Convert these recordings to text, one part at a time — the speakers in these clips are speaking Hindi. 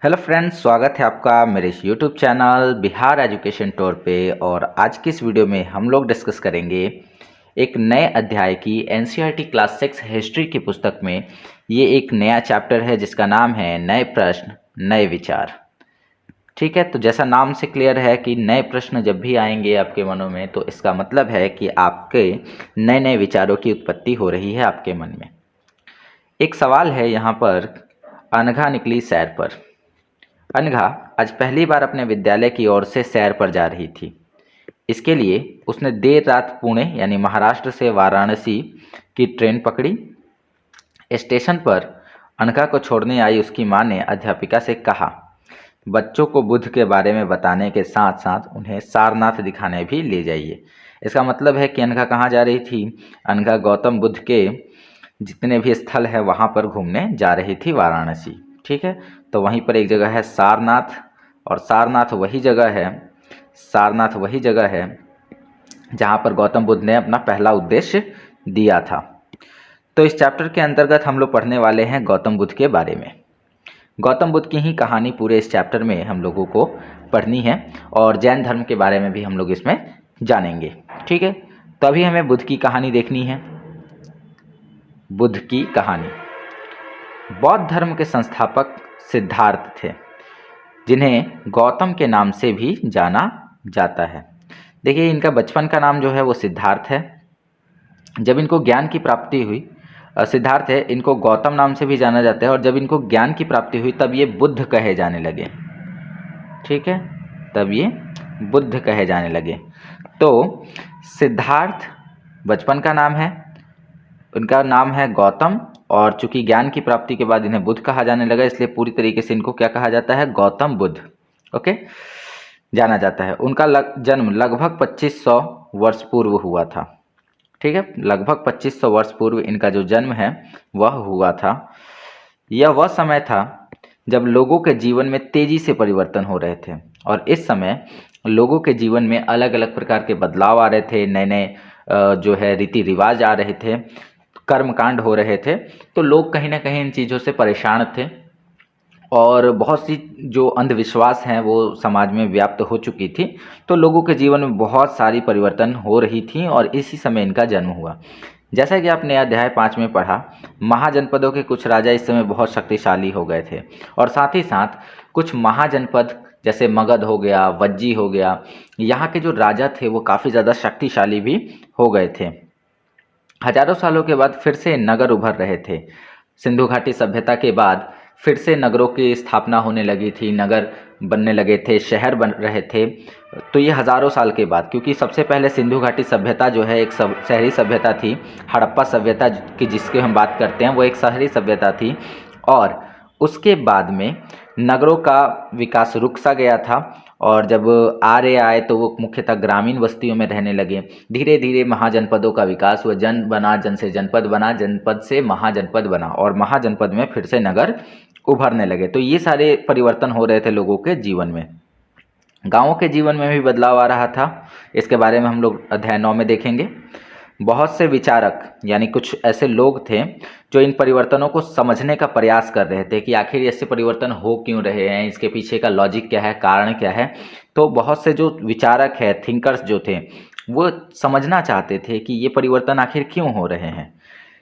हेलो फ्रेंड्स, स्वागत है आपका मेरे इस YouTube channel Bihar education tour पे। और आज की इस वीडियो में हम लोग डिस्कस करेंगे एक नए अध्याय की एनसीईआरटी क्लास 6 हिस्ट्री की पुस्तक में ये एक नया चैप्टर है जिसका नाम है नए प्रश्न नए विचार। ठीक है, तो जैसा नाम से क्लियर है कि नए प्रश्न जब भी आएंगे आपके मनों में तो इसका मतलब है कि आपके नए नए विचारों की उत्पत्ति हो रही है आपके मन में। एक सवाल है यहाँ पर, अनघा निकली सैर पर। अनघा आज पहली बार अपने विद्यालय की ओर से सैर पर जा रही थी। इसके लिए उसने देर रात पुणे यानी महाराष्ट्र से वाराणसी की ट्रेन पकड़ी। स्टेशन पर अनघा को छोड़ने आई उसकी मां ने अध्यापिका से कहा, बच्चों को बुद्ध के बारे में बताने के साथ साथ उन्हें सारनाथ दिखाने भी ले जाइए। इसका मतलब है कि अनघा कहाँ जा रही थी? अनघा गौतम बुद्ध के जितने भी स्थल है वहाँ पर घूमने जा रही थी, वाराणसी। ठीक है, तो वहीं पर एक जगह है सारनाथ, और सारनाथ वही जगह है जहाँ पर गौतम बुद्ध ने अपना पहला उद्देश्य दिया था। तो इस चैप्टर के अंतर्गत हम लोग पढ़ने वाले हैं गौतम बुद्ध के बारे में। गौतम बुद्ध की ही कहानी पूरे इस चैप्टर में हम लोगों को पढ़नी है, और जैन धर्म के बारे में भी हम लोग इसमें जानेंगे। ठीक है, तो अभी हमें बुद्ध की कहानी देखनी है। बुद्ध की कहानी। बौद्ध धर्म के संस्थापक सिद्धार्थ थे, जिन्हें गौतम के नाम से भी जाना जाता है। देखिए, इनका बचपन का नाम जो है वो सिद्धार्थ है। जब इनको ज्ञान की प्राप्ति हुई, सिद्धार्थ है, इनको गौतम नाम से भी जाना जाता है, और जब इनको ज्ञान की प्राप्ति हुई तब ये बुद्ध कहे जाने लगे। ठीक है, तब ये बुद्ध कहे जाने लगे। तो सिद्धार्थ बचपन का नाम है, उनका नाम है गौतम, और चूंकि ज्ञान की प्राप्ति के बाद इन्हें बुद्ध कहा जाने लगा, इसलिए पूरी तरीके से इनको क्या कहा जाता है? गौतम बुद्ध ओके जाना जाता है। उनका जन्म लगभग 2500 वर्ष पूर्व हुआ था। ठीक है, लगभग 2500 वर्ष पूर्व इनका जो जन्म है वह हुआ था। यह वह समय था जब लोगों के जीवन में तेजी से परिवर्तन हो रहे थे, और इस समय लोगों के जीवन में अलग अलग प्रकार के बदलाव आ रहे थे, नए नए जो है रीति रिवाज आ रहे थे, कर्मकांड हो रहे थे। तो लोग कहीं ना कहीं इन चीज़ों से परेशान थे, और बहुत सी जो अंधविश्वास हैं वो समाज में व्याप्त हो चुकी थी। तो लोगों के जीवन में बहुत सारी परिवर्तन हो रही थी, और इसी समय इनका जन्म हुआ। जैसा कि आपने अध्याय 5 में पढ़ा, महाजनपदों के कुछ राजा इस समय बहुत शक्तिशाली हो गए थे, और साथ ही साथ कुछ महाजनपद जैसे मगध हो गया, वज्जी हो गया, यहाँ के जो राजा थे वो काफ़ी ज़्यादा शक्तिशाली भी हो गए थे। हजारों सालों के बाद फिर से नगर उभर रहे थे। सिंधु घाटी सभ्यता के बाद फिर से नगरों की स्थापना होने लगी थी, नगर बनने लगे थे, शहर बन रहे थे। तो ये हज़ारों साल के बाद, क्योंकि सबसे पहले सिंधु घाटी सभ्यता जो है एक शहरी सभ्यता थी। हड़प्पा सभ्यता की जिसकी हम बात करते हैं वो एक शहरी सभ्यता थी, और उसके बाद में नगरों का विकास रुक सा गया था, और जब आर्य आए तो वो मुख्यतः ग्रामीण बस्तियों में रहने लगे। धीरे धीरे महाजनपदों का विकास हुआ, जन बना, जन से जनपद बना, जनपद से महाजनपद बना, और महाजनपद में फिर से नगर उभरने लगे। तो ये सारे परिवर्तन हो रहे थे लोगों के जीवन में। गाँवों के जीवन में भी बदलाव आ रहा था, इसके बारे में हम लोग अध्याय 9 में देखेंगे। बहुत से विचारक यानी कुछ ऐसे लोग थे जो इन परिवर्तनों को समझने का प्रयास कर रहे थे कि आखिर ऐसे परिवर्तन हो क्यों रहे हैं, इसके पीछे का लॉजिक क्या है, कारण क्या है। तो बहुत से जो विचारक है, थिंकर्स जो थे, वो समझना चाहते थे कि ये परिवर्तन आखिर क्यों हो रहे हैं।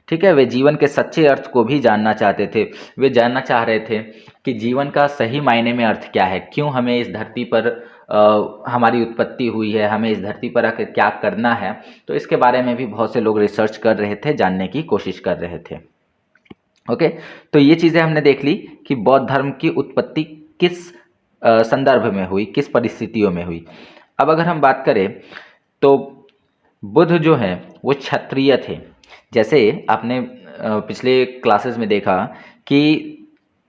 ठीक है, वे जीवन के सच्चे अर्थ को भी जानना चाहते थे। वे जानना चाह रहे थे कि जीवन का सही मायने में अर्थ क्या है, क्यों हमें इस धरती पर हमारी उत्पत्ति हुई है, हमें इस धरती पर आकर क्या करना है। तो इसके बारे में भी बहुत से लोग रिसर्च कर रहे थे, जानने की कोशिश कर रहे थे। ओके, तो ये चीज़ें हमने देख ली कि बौद्ध धर्म की उत्पत्ति किस संदर्भ में हुई, किस परिस्थितियों में हुई। अब अगर हम बात करें तो बुद्ध जो हैं वो क्षत्रिय थे। जैसे आपने पिछले क्लासेस में देखा कि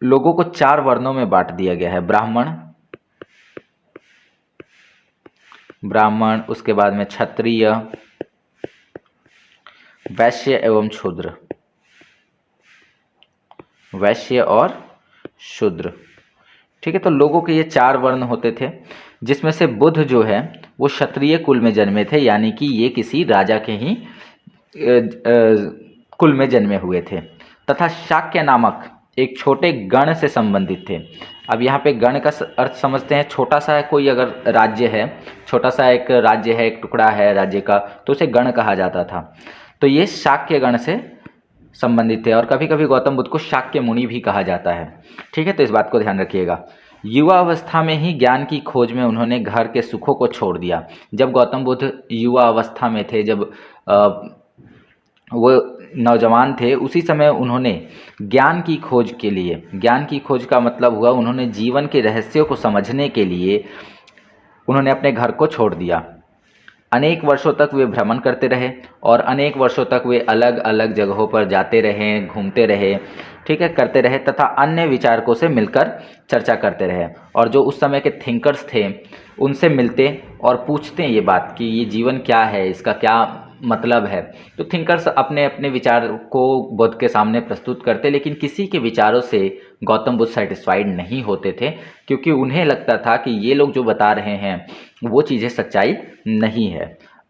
लोगों को 4 वर्णों में बांट दिया गया है, ब्राह्मण, उसके बाद में क्षत्रिय, वैश्य एवं शूद्र, वैश्य और शूद्र। ठीक है, तो लोगों के ये 4 वर्ण होते थे, जिसमें से बुद्ध जो है वो क्षत्रिय कुल में जन्मे थे, यानी कि ये किसी राजा के ही कुल में जन्मे हुए थे। तथा शाक्य नामक एक छोटे गण से संबंधित थे। अब यहाँ पे गण का अर्थ समझते हैं, छोटा सा कोई अगर राज्य है, छोटा सा एक राज्य है, एक टुकड़ा है राज्य का, तो उसे गण कहा जाता था। तो ये शाक्य गण से संबंधित थे और कभी कभी गौतम बुद्ध को शाक्य मुनि भी कहा जाता है। ठीक है, तो इस बात को ध्यान रखिएगा। युवा अवस्था में ही ज्ञान की खोज में उन्होंने घर के सुखों को छोड़ दिया। जब गौतम बुद्ध युवा अवस्था में थे, जब वो नौजवान थे, उसी समय उन्होंने ज्ञान की खोज के लिए, ज्ञान की खोज का मतलब हुआ उन्होंने जीवन के रहस्यों को समझने के लिए उन्होंने अपने घर को छोड़ दिया। अनेक वर्षों तक वे भ्रमण करते रहे और अनेक वर्षों तक वे अलग अलग जगहों पर जाते रहे, घूमते रहे, ठीक है, करते रहे तथा अन्य विचारकों से मिलकर चर्चा करते रहे। और जो उस समय के थिंकर्स थे उनसे मिलते और पूछते ये बात कि ये जीवन क्या है, इसका क्या मतलब है। तो थिंकर्स अपने अपने विचार को बुद्ध के सामने प्रस्तुत करते, लेकिन किसी के विचारों से गौतम बुद्ध सेटिस्फाइड नहीं होते थे, क्योंकि उन्हें लगता था कि ये लोग जो बता रहे हैं वो चीज़ें सच्चाई नहीं है।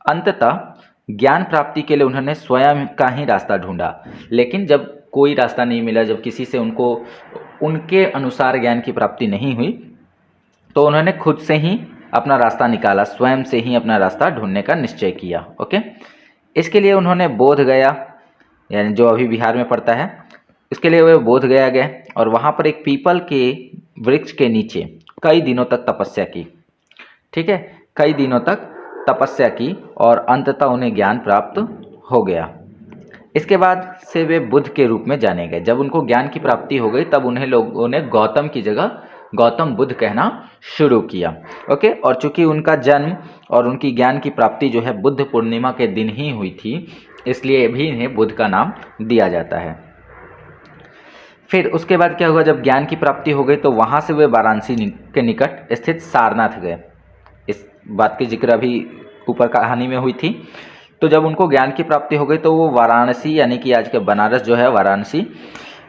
अंततः ज्ञान प्राप्ति के लिए उन्होंने स्वयं का ही रास्ता ढूंढा, लेकिन जब कोई रास्ता नहीं मिला, जब किसी से उनको उनके अनुसार ज्ञान की प्राप्ति नहीं हुई, तो उन्होंने खुद से ही अपना रास्ता निकाला, स्वयं से ही अपना रास्ता ढूंढने का निश्चय किया। ओके, इसके लिए उन्होंने बोध गया, यानी जो अभी बिहार में पड़ता है, इसके लिए वे बोध गया गए और वहाँ पर एक पीपल के वृक्ष के नीचे कई दिनों तक तपस्या की। ठीक है, कई दिनों तक तपस्या की और अंततः उन्हें ज्ञान प्राप्त हो गया। इसके बाद से वे बुद्ध के रूप में जाने गए। जब उनको ज्ञान की प्राप्ति हो गई तब उन्हें लोगों ने गौतम की जगह गौतम बुद्ध कहना शुरू किया। ओके, और चूंकि उनका जन्म और उनकी ज्ञान की प्राप्ति जो है बुद्ध पूर्णिमा के दिन ही हुई थी, इसलिए भी इन्हें बुद्ध का नाम दिया जाता है। फिर उसके बाद क्या हुआ, जब ज्ञान की प्राप्ति हो गई तो वहाँ से वे वाराणसी के निकट स्थित सारनाथ गए। इस बात की जिक्र अभी ऊपर कहानी में हुई थी। तो जब उनको ज्ञान की प्राप्ति हो गई तो वो वाराणसी, यानी कि आज के बनारस जो है वाराणसी,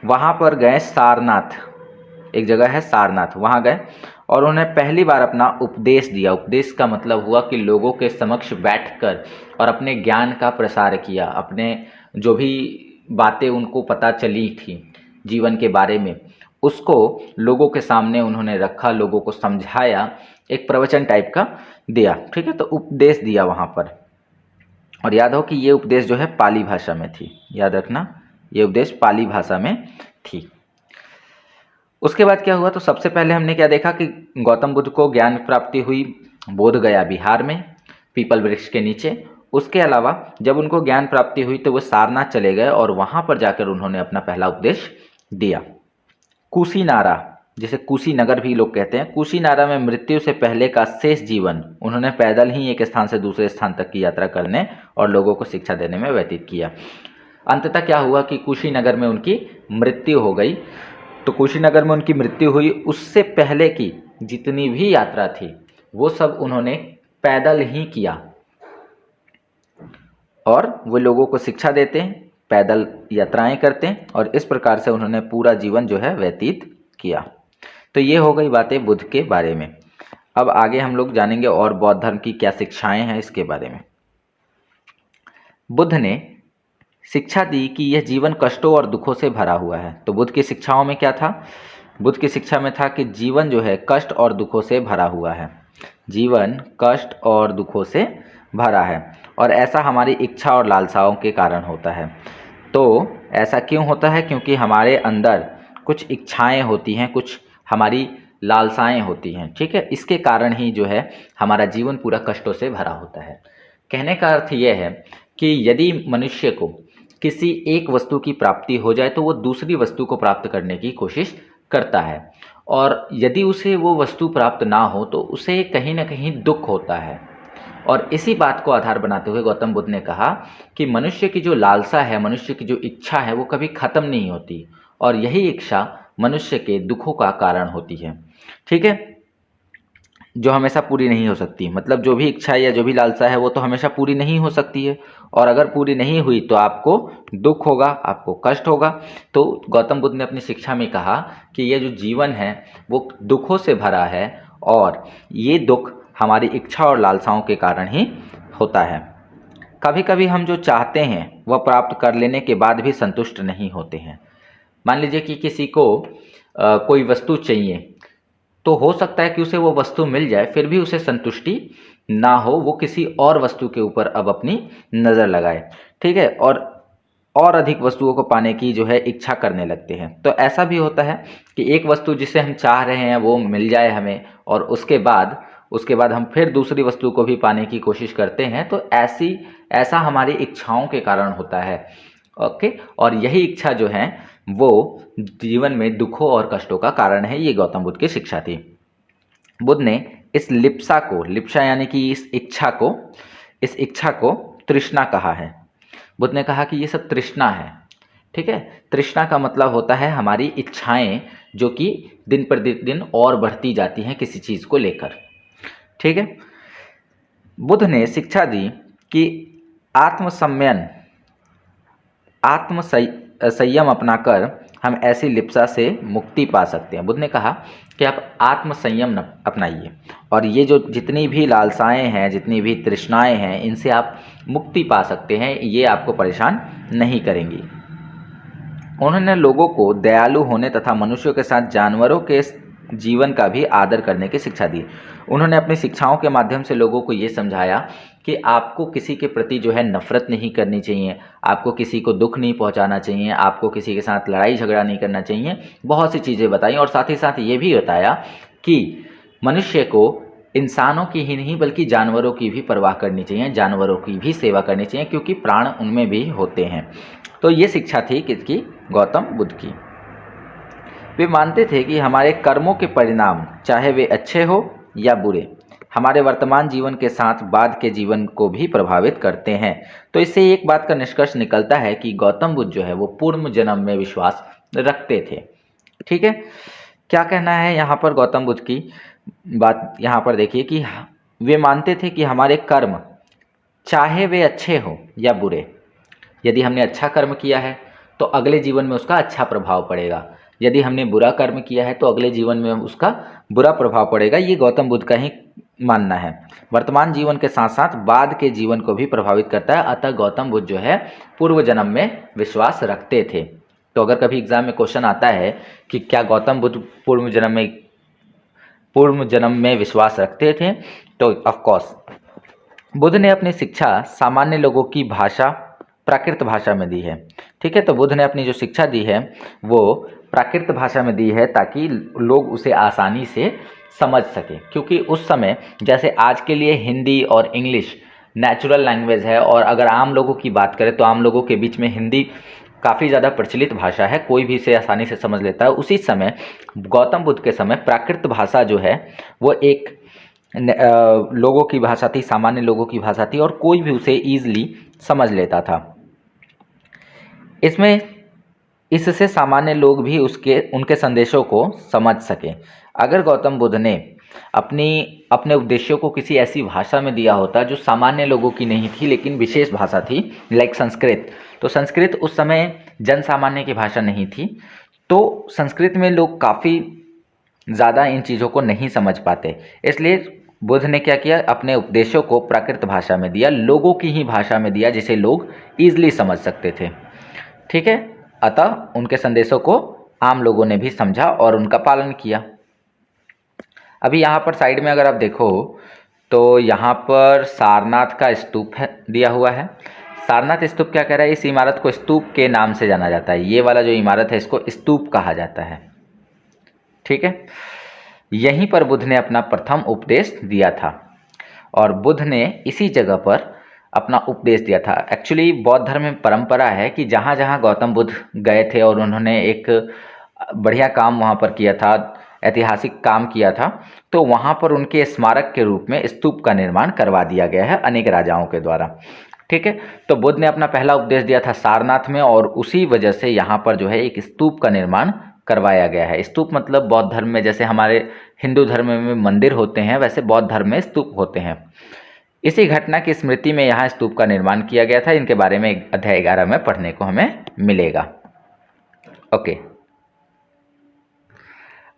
वहाँ पर गए। सारनाथ एक जगह है, सारनाथ, वहाँ गए और उन्हें पहली बार अपना उपदेश दिया। उपदेश का मतलब हुआ कि लोगों के समक्ष बैठकर और अपने ज्ञान का प्रसार किया, अपने जो भी बातें उनको पता चली थी जीवन के बारे में, उसको लोगों के सामने उन्होंने रखा, लोगों को समझाया, एक प्रवचन टाइप का दिया। ठीक है, तो उपदेश दिया वहाँ पर। और याद हो कि ये उपदेश जो है पाली भाषा में थी, याद रखना, ये उपदेश पाली भाषा में थी। उसके बाद क्या हुआ, तो सबसे पहले हमने क्या देखा कि गौतम बुद्ध को ज्ञान प्राप्ति हुई बोध गया बिहार में, पीपल वृक्ष के नीचे। उसके अलावा जब उनको ज्ञान प्राप्ति हुई तो वो सारनाथ चले गए और वहाँ पर जाकर उन्होंने अपना पहला उपदेश दिया। कुशीनारा, जिसे कुशीनगर भी लोग कहते हैं, कुशीनारा में मृत्यु से पहले का शेष जीवन उन्होंने पैदल ही एक स्थान से दूसरे स्थान तक की यात्रा करने और लोगों को शिक्षा देने में व्यतीत किया। अंततः क्या हुआ कि कुशीनगर में उनकी मृत्यु हो गई। तो कुशीनगर में उनकी मृत्यु हुई, उससे पहले की जितनी भी यात्रा थी वो सब उन्होंने पैदल ही किया और वो लोगों को शिक्षा देते, पैदल यात्राएं करते और इस प्रकार से उन्होंने पूरा जीवन जो है व्यतीत किया। तो ये हो गई बातें बुद्ध के बारे में। अब आगे हम लोग जानेंगे और बौद्ध धर्म की क्या शिक्षाएं हैं इसके बारे में। बुद्ध ने शिक्षा दी कि यह जीवन कष्टों और दुखों से भरा हुआ है। तो बुद्ध की शिक्षाओं में क्या था? बुद्ध की शिक्षा में था कि जीवन जो है कष्ट और दुखों से भरा हुआ है, जीवन कष्ट और दुखों से भरा है और ऐसा हमारी इच्छा और लालसाओं के कारण होता है। तो ऐसा क्यों होता है? क्योंकि हमारे अंदर कुछ इच्छाएं होती हैं, कुछ हमारी लालसाएं होती हैं। ठीक है, इसके कारण ही जो है हमारा जीवन पूरा कष्टों से भरा होता है। कहने का अर्थ यह है कि यदि मनुष्य को किसी एक वस्तु की प्राप्ति हो जाए तो वो दूसरी वस्तु को प्राप्त करने की कोशिश करता है और यदि उसे वो वस्तु प्राप्त ना हो तो उसे कहीं ना कहीं दुख होता है। और इसी बात को आधार बनाते हुए गौतम बुद्ध ने कहा कि मनुष्य की जो लालसा है, मनुष्य की जो इच्छा है, वो कभी ख़त्म नहीं होती और यही इच्छा मनुष्य के दुखों का कारण होती है। ठीक है, जो हमेशा पूरी नहीं हो सकती। मतलब जो भी इच्छा या जो भी लालसा है वो तो हमेशा पूरी नहीं हो सकती है और अगर पूरी नहीं हुई तो आपको दुख होगा, आपको कष्ट होगा। तो गौतम बुद्ध ने अपनी शिक्षा में कहा कि ये जो जीवन है वो दुखों से भरा है और ये दुख हमारी इच्छा और लालसाओं के कारण ही होता है। कभी कभी हम जो चाहते हैं वह प्राप्त कर लेने के बाद भी संतुष्ट नहीं होते हैं। मान लीजिए कि किसी को कोई वस्तु चाहिए, तो हो सकता है कि उसे वो वस्तु मिल जाए, फिर भी उसे संतुष्टि ना हो, वो किसी और वस्तु के ऊपर अब अपनी नज़र लगाए, ठीक है, और अधिक वस्तुओं को पाने की जो है इच्छा करने लगते हैं। तो ऐसा भी होता है कि एक वस्तु जिसे हम चाह रहे हैं वो मिल जाए हमें, और उसके बाद हम फिर दूसरी वस्तु को भी पाने की कोशिश करते हैं। तो ऐसा हमारी इच्छाओं के कारण होता है। ओके, और यही इच्छा जो है वो जीवन में दुखों और कष्टों का कारण है। ये गौतम बुद्ध की शिक्षा थी। बुद्ध ने इस लिप्सा यानी कि इस इच्छा को तृष्णा कहा है। बुद्ध ने कहा कि ये सब तृष्णा है, ठीक है। तृष्णा का मतलब होता है हमारी इच्छाएं जो कि दिन पर दिन और बढ़ती जाती हैं किसी चीज़ को लेकर, ठीक है। बुद्ध ने शिक्षा दी कि संयम अपनाकर हम ऐसी लिप्सा से मुक्ति पा सकते हैं। बुद्ध ने कहा कि आप आत्म संयम अपनाइए, और ये जो जितनी भी लालसाएं हैं, जितनी भी तृष्णाएं हैं, इनसे आप मुक्ति पा सकते हैं, ये आपको परेशान नहीं करेंगी। उन्होंने लोगों को दयालु होने तथा मनुष्यों के साथ जानवरों के जीवन का भी आदर करने की शिक्षा दी। उन्होंने अपनी शिक्षाओं के माध्यम से लोगों को ये समझाया कि आपको किसी के प्रति जो है नफरत नहीं करनी चाहिए, आपको किसी को दुख नहीं पहुंचाना चाहिए, आपको किसी के साथ लड़ाई झगड़ा नहीं करना चाहिए। बहुत सी चीज़ें बताई, और साथ ही साथ ये भी बताया कि मनुष्य को इंसानों की ही नहीं बल्कि जानवरों की भी परवाह करनी चाहिए, जानवरों की भी सेवा करनी चाहिए, क्योंकि प्राण उनमें भी होते हैं। तो ये शिक्षा थी किसकी? गौतम बुद्ध की। वे मानते थे कि हमारे कर्मों के परिणाम, चाहे वे अच्छे हो या बुरे, हमारे वर्तमान जीवन के साथ बाद के जीवन को भी प्रभावित करते हैं। तो इससे एक बात का निष्कर्ष निकलता है कि गौतम बुद्ध जो है वो पूर्व जन्म में विश्वास रखते थे, ठीक है। क्या कहना है यहाँ पर गौतम बुद्ध की बात? यहाँ पर देखिए कि वे मानते थे कि हमारे कर्म, चाहे वे अच्छे हो या बुरे, यदि हमने अच्छा कर्म किया है तो अगले जीवन में उसका अच्छा प्रभाव पड़ेगा, यदि हमने बुरा कर्म किया है तो अगले जीवन में उसका बुरा प्रभाव पड़ेगा। ये गौतम बुद्ध का ही मानना है। वर्तमान जीवन के साथ साथ बाद के जीवन को भी प्रभावित करता है। अतः गौतम बुद्ध जो है पूर्व जन्म में विश्वास रखते थे। तो अगर कभी एग्जाम में क्वेश्चन आता है कि क्या गौतम बुद्ध पूर्व जन्म में विश्वास रखते थे, तो ऑफकोर्स बुद्ध ने अपनी शिक्षा सामान्य लोगों की भाषा, प्राकृत भाषा में दी है, ठीक है। तो बुद्ध ने अपनी जो शिक्षा दी है वो प्राकृत भाषा में दी है ताकि लोग उसे आसानी से समझ सकें, क्योंकि उस समय जैसे आज के लिए हिंदी और इंग्लिश नेचुरल लैंग्वेज है, और अगर आम लोगों की बात करें तो आम लोगों के बीच में हिंदी काफ़ी ज़्यादा प्रचलित भाषा है, कोई भी इसे आसानी से समझ लेता है। उसी समय गौतम बुद्ध के समय प्राकृत भाषा जो है वो एक लोगों की भाषा थी, सामान्य लोगों की भाषा थी, और कोई भी उसे ईजिली समझ लेता था। इससे सामान्य लोग भी उनके संदेशों को समझ सकें। अगर गौतम बुद्ध ने अपने उपदेशों को किसी ऐसी भाषा में दिया होता जो सामान्य लोगों की नहीं थी लेकिन विशेष भाषा थी, लाइक संस्कृत, तो संस्कृत उस समय जन सामान्य की भाषा नहीं थी, तो संस्कृत में लोग काफ़ी ज़्यादा इन चीज़ों को नहीं समझ पाते। इसलिए बुद्ध ने क्या किया? अपने उपदेशों को प्राकृत भाषा में दिया, लोगों की ही भाषा में दिया जिसे लोग ईजिली समझ सकते थे, ठीक है। अतः उनके संदेशों को आम लोगों ने भी समझा और उनका पालन किया। अभी यहाँ पर साइड में अगर आप देखो तो यहाँ पर सारनाथ का स्तूप है दिया हुआ है। सारनाथ स्तूप क्या कह रहा है? इस इमारत को स्तूप के नाम से जाना जाता है। ये वाला जो इमारत है इसको स्तूप कहा जाता है, ठीक है। यहीं पर बुद्ध ने अपना प्रथम उपदेश दिया था, और बुद्ध ने इसी जगह पर अपना उपदेश दिया था। एक्चुअली बौद्ध धर्म में परंपरा है कि जहाँ जहाँ गौतम बुद्ध गए थे और उन्होंने एक बढ़िया काम वहाँ पर किया था, ऐतिहासिक काम किया था, तो वहाँ पर उनके स्मारक के रूप में स्तूप का निर्माण करवा दिया गया है अनेक राजाओं के द्वारा, ठीक है। तो बुद्ध ने अपना पहला उपदेश दिया था सारनाथ में, और उसी वजह से यहाँ पर जो है एक स्तूप का निर्माण करवाया गया है। स्तूप मतलब बौद्ध धर्म में जैसे हमारे हिंदू धर्म में मंदिर होते हैं, वैसे बौद्ध धर्म में स्तूप होते हैं। इसी घटना की स्मृति में यहाँ स्तूप का निर्माण किया गया था। इनके बारे में अध्याय 11 में पढ़ने को हमें मिलेगा। ओके,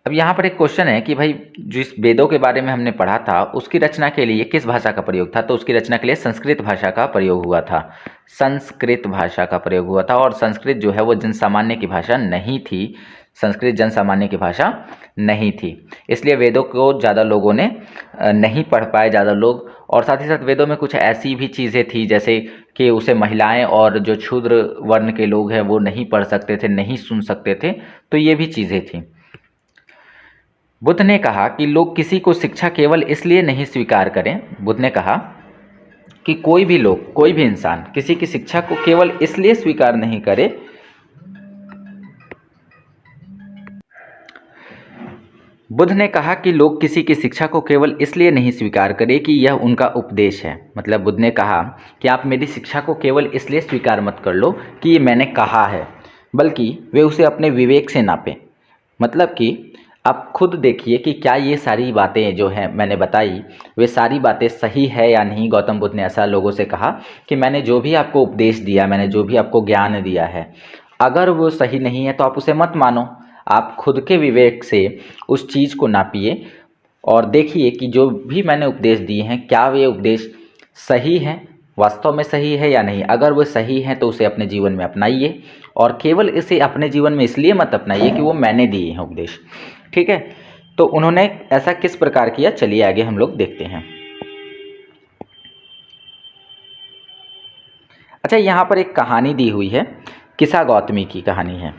अब यहाँ पर एक क्वेश्चन है कि भाई जिस वेदों के बारे में हमने पढ़ा था उसकी रचना के लिए किस भाषा का प्रयोग था, तो उसकी रचना के लिए संस्कृत भाषा का प्रयोग हुआ था। संस्कृत भाषा का प्रयोग हुआ था और संस्कृत जो है वो जन सामान्य की भाषा नहीं थी। संस्कृत जन सामान्य की भाषा नहीं थी, इसलिए वेदों को ज़्यादा लोगों ने नहीं पढ़ पाए ज़्यादा लोग। और साथ ही साथ वेदों में कुछ ऐसी भी चीज़ें थी जैसे कि उसे महिलाएं और जो क्षुद्र वर्ण के लोग हैं वो नहीं पढ़ सकते थे, नहीं सुन सकते थे, तो ये भी चीज़ें थी। बुद्ध ने कहा कि लोग किसी को शिक्षा केवल इसलिए नहीं स्वीकार करें, बुद्ध ने कहा कि कोई भी लोग, कोई भी इंसान किसी की शिक्षा को केवल इसलिए स्वीकार नहीं करे, बुद्ध ने कहा कि लोग किसी की शिक्षा को केवल इसलिए नहीं स्वीकार करें कि यह उनका उपदेश है। मतलब बुद्ध ने कहा कि आप मेरी शिक्षा को केवल इसलिए स्वीकार मत कर लो कि ये मैंने कहा है, बल्कि वे उसे अपने विवेक से नापें। मतलब कि आप खुद देखिए कि क्या ये सारी बातें जो हैं मैंने बताई वे सारी बातें सही है या नहीं। गौतम बुद्ध ने ऐसा लोगों से कहा कि मैंने जो भी आपको उपदेश दिया, मैंने जो भी आपको ज्ञान दिया है, अगर वो सही नहीं है तो आप उसे मत मानो। आप खुद के विवेक से उस चीज़ को नापिए और देखिए कि जो भी मैंने उपदेश दिए हैं क्या वे उपदेश सही हैं, वास्तव में सही है या नहीं। अगर वो सही हैं तो उसे अपने जीवन में अपनाइए और केवल इसे अपने जीवन में इसलिए मत अपनाइए कि वो मैंने दिए हैं उपदेश। ठीक है, तो उन्होंने ऐसा किस प्रकार किया, चलिए आगे हम लोग देखते हैं। अच्छा, यहाँ पर एक कहानी दी हुई है, किसा गौतमी की कहानी है।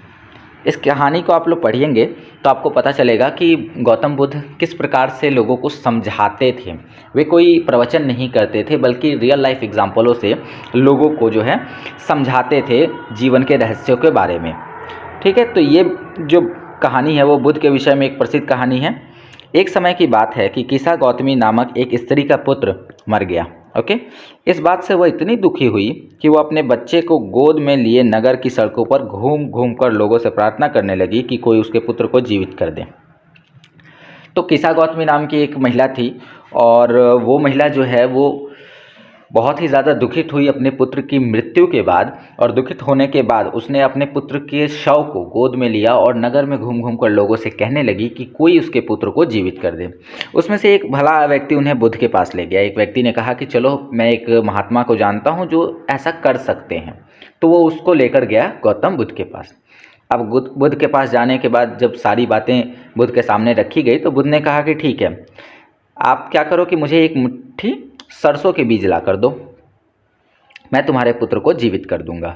इस कहानी को आप लोग पढ़ेंगे तो आपको पता चलेगा कि गौतम बुद्ध किस प्रकार से लोगों को समझाते थे। वे कोई प्रवचन नहीं करते थे बल्कि रियल लाइफ एग्जाम्पलों से लोगों को जो है समझाते थे जीवन के रहस्यों के बारे में। ठीक है, तो ये जो कहानी है वो बुद्ध के विषय में एक प्रसिद्ध कहानी है। एक समय की बात है कि किसा गौतमी नामक एक स्त्री का पुत्र मर गया। ओके, इस बात से वह इतनी दुखी हुई कि वो अपने बच्चे को गोद में लिए नगर की सड़कों पर घूम घूम कर लोगों से प्रार्थना करने लगी कि कोई उसके पुत्र को जीवित कर दे। तो किसा गौतमी नाम की एक महिला थी और वो महिला जो है वो बहुत ही ज़्यादा दुखित हुई अपने पुत्र की मृत्यु के बाद। और दुखित होने के बाद उसने अपने पुत्र के शव को गोद में लिया और नगर में घूम घूम कर लोगों से कहने लगी कि कोई उसके पुत्र को जीवित कर दे। उसमें से एक भला व्यक्ति उन्हें बुद्ध के पास ले गया। एक व्यक्ति ने कहा कि चलो, मैं एक महात्मा को जानता हूँ जो ऐसा कर सकते हैं। तो वो उसको लेकर गया गौतम बुद्ध के पास। अब बुद्ध के पास जाने के बाद जब सारी बातें बुद्ध के सामने रखी गई तो बुद्ध ने कहा कि ठीक है, आप क्या करो कि मुझे एक मुट्ठी सरसों के बीज ला कर दो, मैं तुम्हारे पुत्र को जीवित कर दूंगा।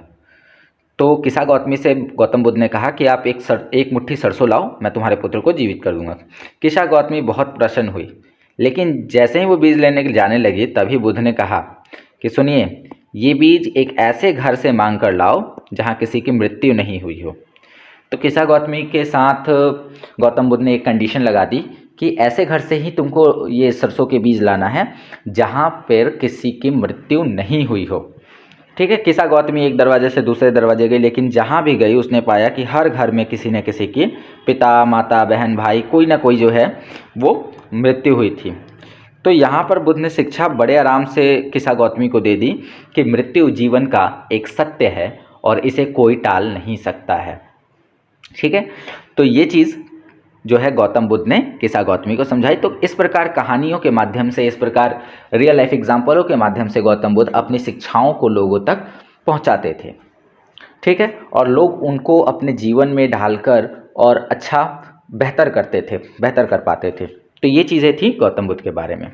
तो किसा गौतमी से गौतम बुद्ध ने कहा कि आप एक मुट्ठी सरसों लाओ, मैं तुम्हारे पुत्र को जीवित कर दूंगा। किसा गौतमी बहुत प्रसन्न हुई, लेकिन जैसे ही वो बीज लेने जाने लगी तभी बुद्ध ने कहा कि सुनिए, ये बीज एक ऐसे घर से मांग कर लाओ जहाँ किसी की मृत्यु नहीं हुई हो। तो किसा गौतमी के साथ गौतम बुद्ध ने एक कंडीशन लगा दी कि ऐसे घर से ही तुमको ये सरसों के बीज लाना है जहाँ पर किसी की मृत्यु नहीं हुई हो। ठीक है, किसा गौतमी एक दरवाजे से दूसरे दरवाजे गई, लेकिन जहाँ भी गई उसने पाया कि हर घर में किसी न किसी की पिता, माता, बहन, भाई, कोई ना कोई जो है वो मृत्यु हुई थी। तो यहाँ पर बुद्ध ने शिक्षा बड़े आराम से किसा गौतमी को दे दी कि मृत्यु जीवन का एक सत्य है और इसे कोई टाल नहीं सकता है। ठीक है, तो ये चीज़ जो है गौतम बुद्ध ने किसा गौतमी को समझाई। तो इस प्रकार कहानियों के माध्यम से, इस प्रकार रियल लाइफ एग्जाम्पलों के माध्यम से गौतम बुद्ध अपनी शिक्षाओं को लोगों तक पहुंचाते थे। ठीक है, और लोग उनको अपने जीवन में ढालकर और अच्छा बेहतर करते थे, बेहतर कर पाते थे। तो ये चीज़ें थी गौतम बुद्ध के बारे में।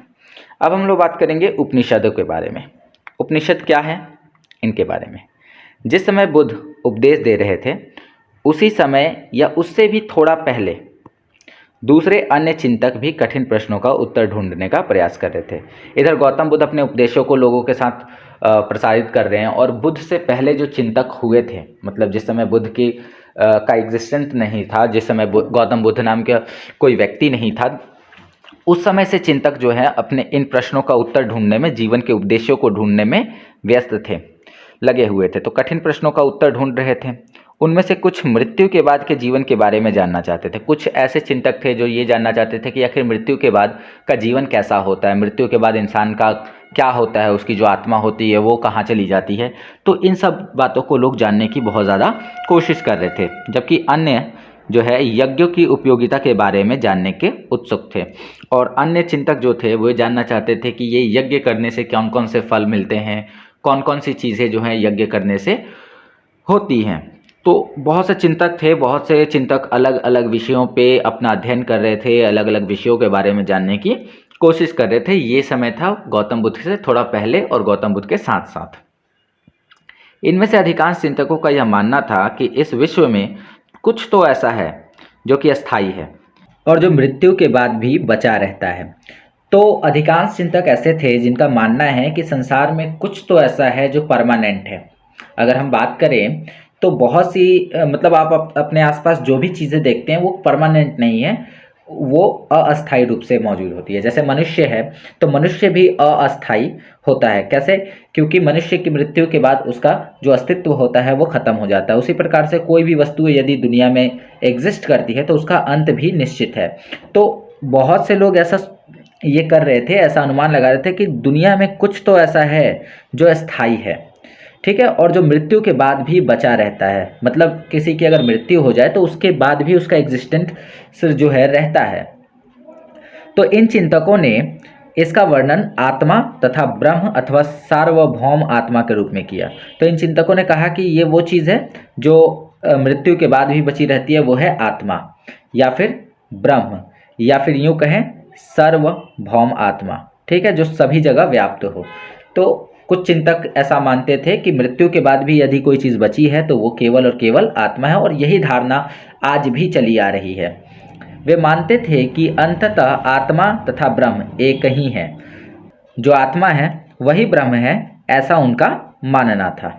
अब हम लोग बात करेंगे उपनिषदों के बारे में। उपनिषद क्या है, इनके बारे में। जिस समय बुद्ध उपदेश दे रहे थे उसी समय या उससे भी थोड़ा पहले दूसरे अन्य चिंतक भी कठिन प्रश्नों का उत्तर ढूंढने का प्रयास कर रहे थे। इधर गौतम बुद्ध अपने उपदेशों को लोगों के साथ प्रसारित कर रहे हैं और बुद्ध से पहले जो चिंतक हुए थे, मतलब जिस समय बुद्ध की का एग्जिस्टेंस नहीं था, जिस समय गौतम बुद्ध नाम का कोई व्यक्ति नहीं था, उस समय से चिंतक जो है अपने इन प्रश्नों का उत्तर ढूंढने में, जीवन के उपदेशों को ढूंढने में व्यस्त थे, लगे हुए थे। तो कठिन प्रश्नों का उत्तर ढूंढ रहे थे। उनमें से कुछ मृत्यु के बाद के जीवन के बारे में जानना चाहते थे। कुछ ऐसे चिंतक थे जो ये जानना चाहते थे कि आखिर मृत्यु के बाद का जीवन कैसा होता है, मृत्यु के बाद इंसान का क्या होता है, उसकी जो आत्मा होती है वो कहाँ चली जाती है। तो इन सब बातों को लोग जानने की बहुत ज़्यादा कोशिश कर रहे थे। जबकि अन्य जो है यज्ञों की उपयोगिता के बारे में जानने के उत्सुक थे, और अन्य चिंतक जो थे वो जानना चाहते थे कि ये यज्ञ करने से कौन कौन से फल मिलते हैं, कौन कौन सी चीज़ें जो हैं यज्ञ करने से होती हैं। तो बहुत से चिंतक थे, बहुत से चिंतक अलग अलग विषयों पे अपना अध्ययन कर रहे थे, अलग अलग विषयों के बारे में जानने की कोशिश कर रहे थे। ये समय था गौतम बुद्ध से थोड़ा पहले और गौतम बुद्ध के साथ साथ। इनमें से अधिकांश चिंतकों का यह मानना था कि इस विश्व में कुछ तो ऐसा है जो कि अस्थायी है और जो मृत्यु के बाद भी बचा रहता है। तो अधिकांश चिंतक ऐसे थे जिनका मानना है कि संसार में कुछ तो ऐसा है जो परमानेंट है। अगर हम बात करें तो बहुत सी मतलब आप अपने आसपास जो भी चीज़ें देखते हैं वो परमानेंट नहीं है, वो अस्थायी रूप से मौजूद होती है। जैसे मनुष्य है तो मनुष्य भी अस्थायी होता है। कैसे? क्योंकि मनुष्य की मृत्यु के बाद उसका जो अस्तित्व होता है वो खत्म हो जाता है। उसी प्रकार से कोई भी वस्तु यदि दुनिया में एग्जिस्ट करती है तो उसका अंत भी निश्चित है। तो बहुत से लोग ऐसा ये कर रहे थे, ऐसा अनुमान लगा रहे थे कि दुनिया में कुछ तो ऐसा है जो अस्थायी है, ठीक है, और जो मृत्यु के बाद भी बचा रहता है। मतलब किसी की अगर मृत्यु हो जाए तो उसके बाद भी उसका एग्जिस्टेंस जो है रहता है। तो इन चिंतकों ने इसका वर्णन आत्मा तथा ब्रह्म अथवा सार्वभौम आत्मा के रूप में किया। तो इन चिंतकों ने कहा कि ये वो चीज़ है जो मृत्यु के बाद भी बची रहती है, वो है आत्मा या फिर ब्रह्म, या फिर यूँ कहें सार्वभौम आत्मा, ठीक है, जो सभी जगह व्याप्त हो। तो कुछ चिंतक ऐसा मानते थे कि मृत्यु के बाद भी यदि कोई चीज़ बची है तो वो केवल और केवल आत्मा है, और यही धारणा आज भी चली आ रही है। वे मानते थे कि अंततः आत्मा तथा ब्रह्म एक ही है, जो आत्मा है वही ब्रह्म है, ऐसा उनका मानना था।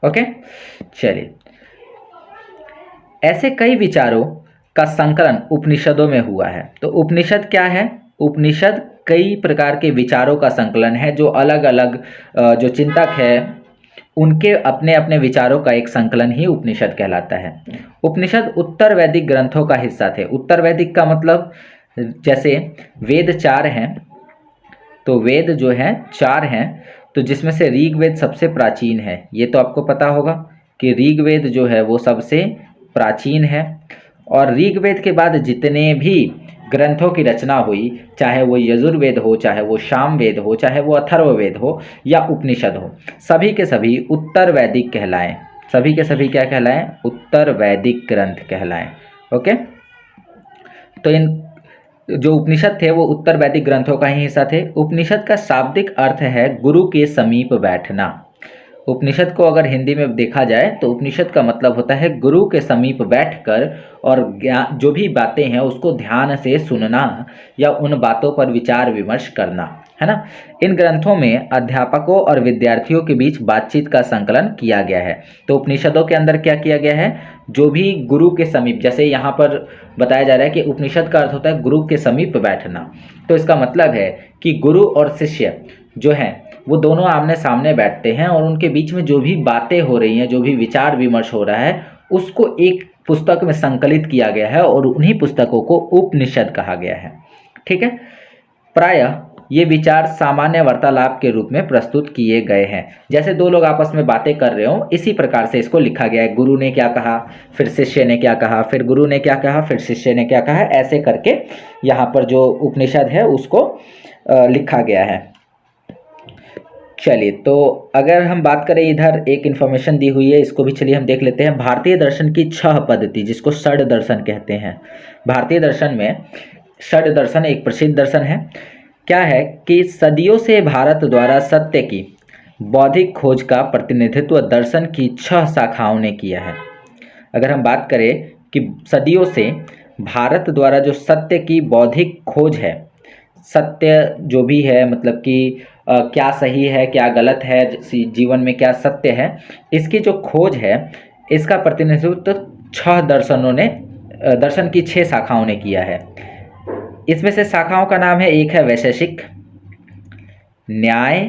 ओके, चलिए, ऐसे कई विचारों का संकलन उपनिषदों में हुआ है। तो उपनिषद क्या है? उपनिषद कई प्रकार के विचारों का संकलन है, जो अलग अलग जो चिंतक है उनके अपने अपने विचारों का एक संकलन ही उपनिषद कहलाता है। उपनिषद उत्तर वैदिक ग्रंथों का हिस्सा थे। उत्तर वैदिक का मतलब जैसे वेद 4 हैं, तो वेद जो हैं 4 हैं, तो जिसमें से ऋग्वेद सबसे प्राचीन है। ये तो आपको पता होगा कि ऋग्वेद जो है वो सबसे प्राचीन है, और ऋग्वेद के बाद जितने भी ग्रंथों की रचना हुई, चाहे वो यजुर्वेद हो, चाहे वो सामवेद हो, चाहे वो अथर्ववेद हो या उपनिषद हो, सभी के सभी उत्तर वैदिक कहलाएं। सभी के सभी क्या कहलाएं? उत्तर वैदिक ग्रंथ कहलाएं। ओके, तो इन जो उपनिषद थे वो उत्तर वैदिक ग्रंथों का ही हिस्सा थे। उपनिषद का शाब्दिक अर्थ है गुरु के समीप बैठना। उपनिषद को अगर हिंदी में देखा जाए तो उपनिषद का मतलब होता है गुरु के समीप बैठकर और ज्ञान जो भी बातें हैं उसको ध्यान से सुनना या उन बातों पर विचार विमर्श करना, है ना। इन ग्रंथों में अध्यापकों और विद्यार्थियों के बीच बातचीत का संकलन किया गया है। तो उपनिषदों के अंदर क्या किया गया है? जो भी गुरु के समीप, जैसे यहाँ पर बताया जा रहा है कि उपनिषद का अर्थ होता है गुरु के समीप बैठना, तो इसका मतलब है कि गुरु और शिष्य जो हैं वो दोनों आमने सामने बैठते हैं और उनके बीच में जो भी बातें हो रही हैं, जो भी विचार विमर्श हो रहा है, उसको एक पुस्तक में संकलित किया गया है और उन्हीं पुस्तकों को उपनिषद कहा गया है। ठीक है, प्रायः ये विचार सामान्य वार्तालाप के रूप में प्रस्तुत किए गए हैं। जैसे दो लोग आपस में बातें कर रहे हो, इसी प्रकार से इसको लिखा गया है। गुरु ने क्या कहा, फिर शिष्य ने क्या कहा, फिर गुरु ने क्या कहा, फिर शिष्य ने क्या कहा, ऐसे करके यहाँ पर जो उपनिषद है उसको लिखा गया है। चलिए, तो अगर हम बात करें, इधर एक इन्फॉर्मेशन दी हुई है, इसको भी चलिए हम देख लेते हैं। भारतीय दर्शन की 6 पद्धति, जिसको षड दर्शन कहते हैं। भारतीय दर्शन में षड दर्शन एक प्रसिद्ध दर्शन है। क्या है कि सदियों से भारत द्वारा सत्य की बौद्धिक खोज का प्रतिनिधित्व दर्शन की 6 शाखाओं ने किया है। अगर हम बात करें कि सदियों से भारत द्वारा जो सत्य की बौद्धिक खोज है, सत्य जो भी है, मतलब कि क्या सही है, क्या गलत है, जीवन में क्या सत्य है, इसकी जो खोज है, इसका प्रतिनिधित्व 6 दर्शनों ने, दर्शन की 6 शाखाओं ने किया है। इसमें से शाखाओं का नाम है, एक है वैशेषिक न्याय,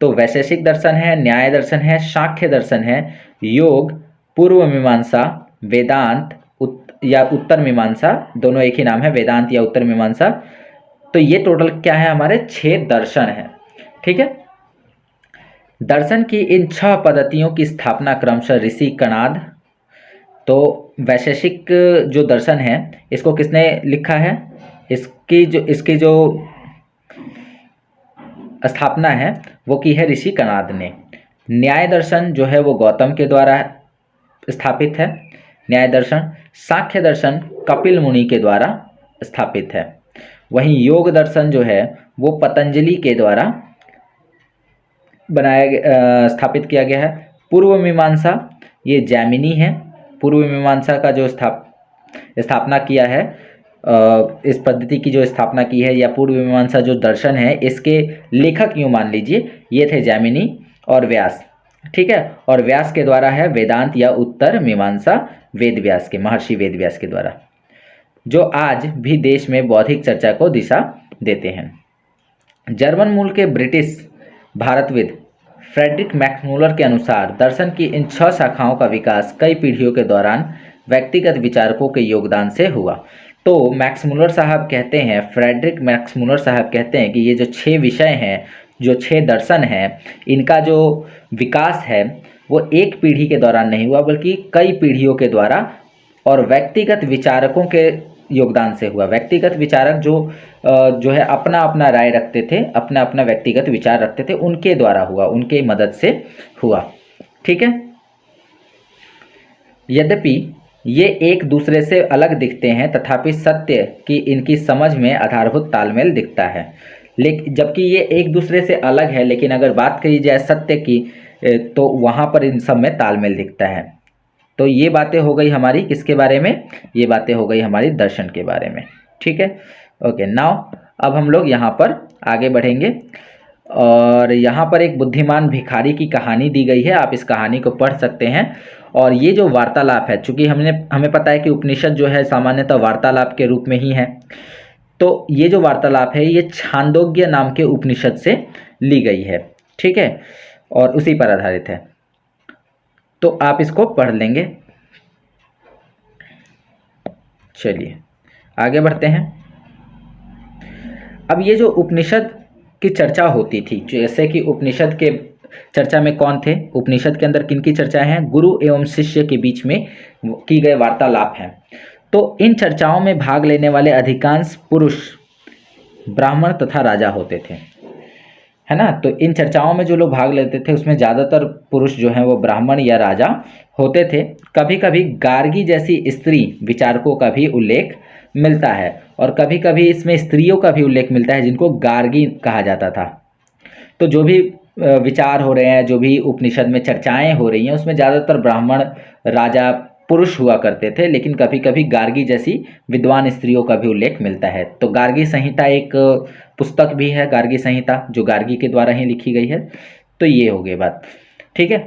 तो वैशेषिक दर्शन है, न्याय दर्शन है, सांख्य दर्शन है, योग, पूर्व मीमांसा, वेदांत या उत्तर मीमांसा, दोनों एक ही नाम है, वेदांत या उत्तर मीमांसा। तो ये टोटल क्या है, हमारे 6 दर्शन हैं। ठीक है, दर्शन की इन 6 पद्धतियों की स्थापना क्रमशः ऋषि कणाद, तो वैशेषिक जो दर्शन है इसको किसने लिखा है? इसकी जो स्थापना है वो की है ऋषि कणाद ने। न्याय दर्शन जो है वो गौतम के द्वारा स्थापित है, न्याय दर्शन। सांख्य दर्शन कपिल मुनि के द्वारा स्थापित है। वहीं योग दर्शन जो है वो पतंजलि के द्वारा स्थापित किया गया है। पूर्व मीमांसा ये जैमिनी है। पूर्व मीमांसा का जो स्थापना किया है, इस पद्धति की जो स्थापना की है या पूर्व मीमांसा जो दर्शन है इसके लेखक यूँ मान लीजिए ये थे जैमिनी और व्यास, ठीक है। और व्यास के द्वारा है वेदांत या उत्तर मीमांसा वेद व्यास के, महर्षि वेद व्यास के द्वारा, जो आज भी देश में बौद्धिक चर्चा को दिशा देते हैं। जर्मन मूल के ब्रिटिश भारतविद फ्रेडरिक मैक्समूलर के अनुसार दर्शन की इन 6 शाखाओं का विकास कई पीढ़ियों के दौरान व्यक्तिगत विचारकों के योगदान से हुआ। तो मैक्समूलर साहब कहते हैं, फ्रेडरिक मैक्समूलर साहब कहते हैं कि ये जो 6 विषय हैं, जो 6 दर्शन हैं, इनका जो विकास है वो एक पीढ़ी के दौरान नहीं हुआ बल्कि कई पीढ़ियों के द्वारा और व्यक्तिगत विचारकों के योगदान से हुआ। व्यक्तिगत विचारक जो है अपना अपना राय रखते थे, अपना अपना व्यक्तिगत विचार रखते थे, उनके द्वारा हुआ, उनके मदद से हुआ, ठीक है। यद्यपि ये एक दूसरे से अलग दिखते हैं तथापि सत्य की इनकी समझ में आधारभूत तालमेल दिखता है। लेकिन जबकि ये एक दूसरे से अलग है, लेकिन अगर बात करी जाए सत्य की तो वहाँ पर इन सब में तालमेल दिखता है। तो ये बातें हो गई हमारी किसके बारे में? ये बातें हो गई हमारी दर्शन के बारे में, ठीक है। ओके, नाउ अब हम लोग यहाँ पर आगे बढ़ेंगे और यहाँ पर एक बुद्धिमान भिखारी की कहानी दी गई है। आप इस कहानी को पढ़ सकते हैं। और ये जो वार्तालाप है, चूँकि हमें पता है कि उपनिषद जो है सामान्यतः वार्तालाप के रूप में ही है, तो ये जो वार्तालाप है ये छांदोग्य नाम के उपनिषद से ली गई है, ठीक है, और उसी पर आधारित है। तो आप इसको पढ़ लेंगे। चलिए आगे बढ़ते हैं। अब ये जो उपनिषद की चर्चा होती थी, जैसे कि उपनिषद के चर्चा में कौन थे, उपनिषद के अंदर किन की चर्चा है? गुरु एवं शिष्य के बीच में की गए वार्तालाप हैं। तो इन चर्चाओं में भाग लेने वाले अधिकांश पुरुष ब्राह्मण तथा राजा होते थे, है ना। तो इन चर्चाओं में जो लोग भाग लेते थे उसमें ज़्यादातर पुरुष जो हैं वो ब्राह्मण या राजा होते थे। कभी कभी गार्गी जैसी स्त्री विचारकों का भी उल्लेख मिलता है और कभी कभी इसमें स्त्रियों का भी उल्लेख मिलता है जिनको गार्गी कहा जाता था। तो जो भी विचार हो रहे हैं, जो भी उपनिषद में चर्चाएं हो रही हैं, उसमें ज़्यादातर ब्राह्मण राजा पुरुष हुआ करते थे, लेकिन कभी कभी गार्गी जैसी विद्वान स्त्रियों का भी उल्लेख मिलता है। तो गार्गी संहिता एक पुस्तक भी है, गार्गी संहिता, जो गार्गी के द्वारा ही लिखी गई है। तो ये हो गई बात, ठीक है।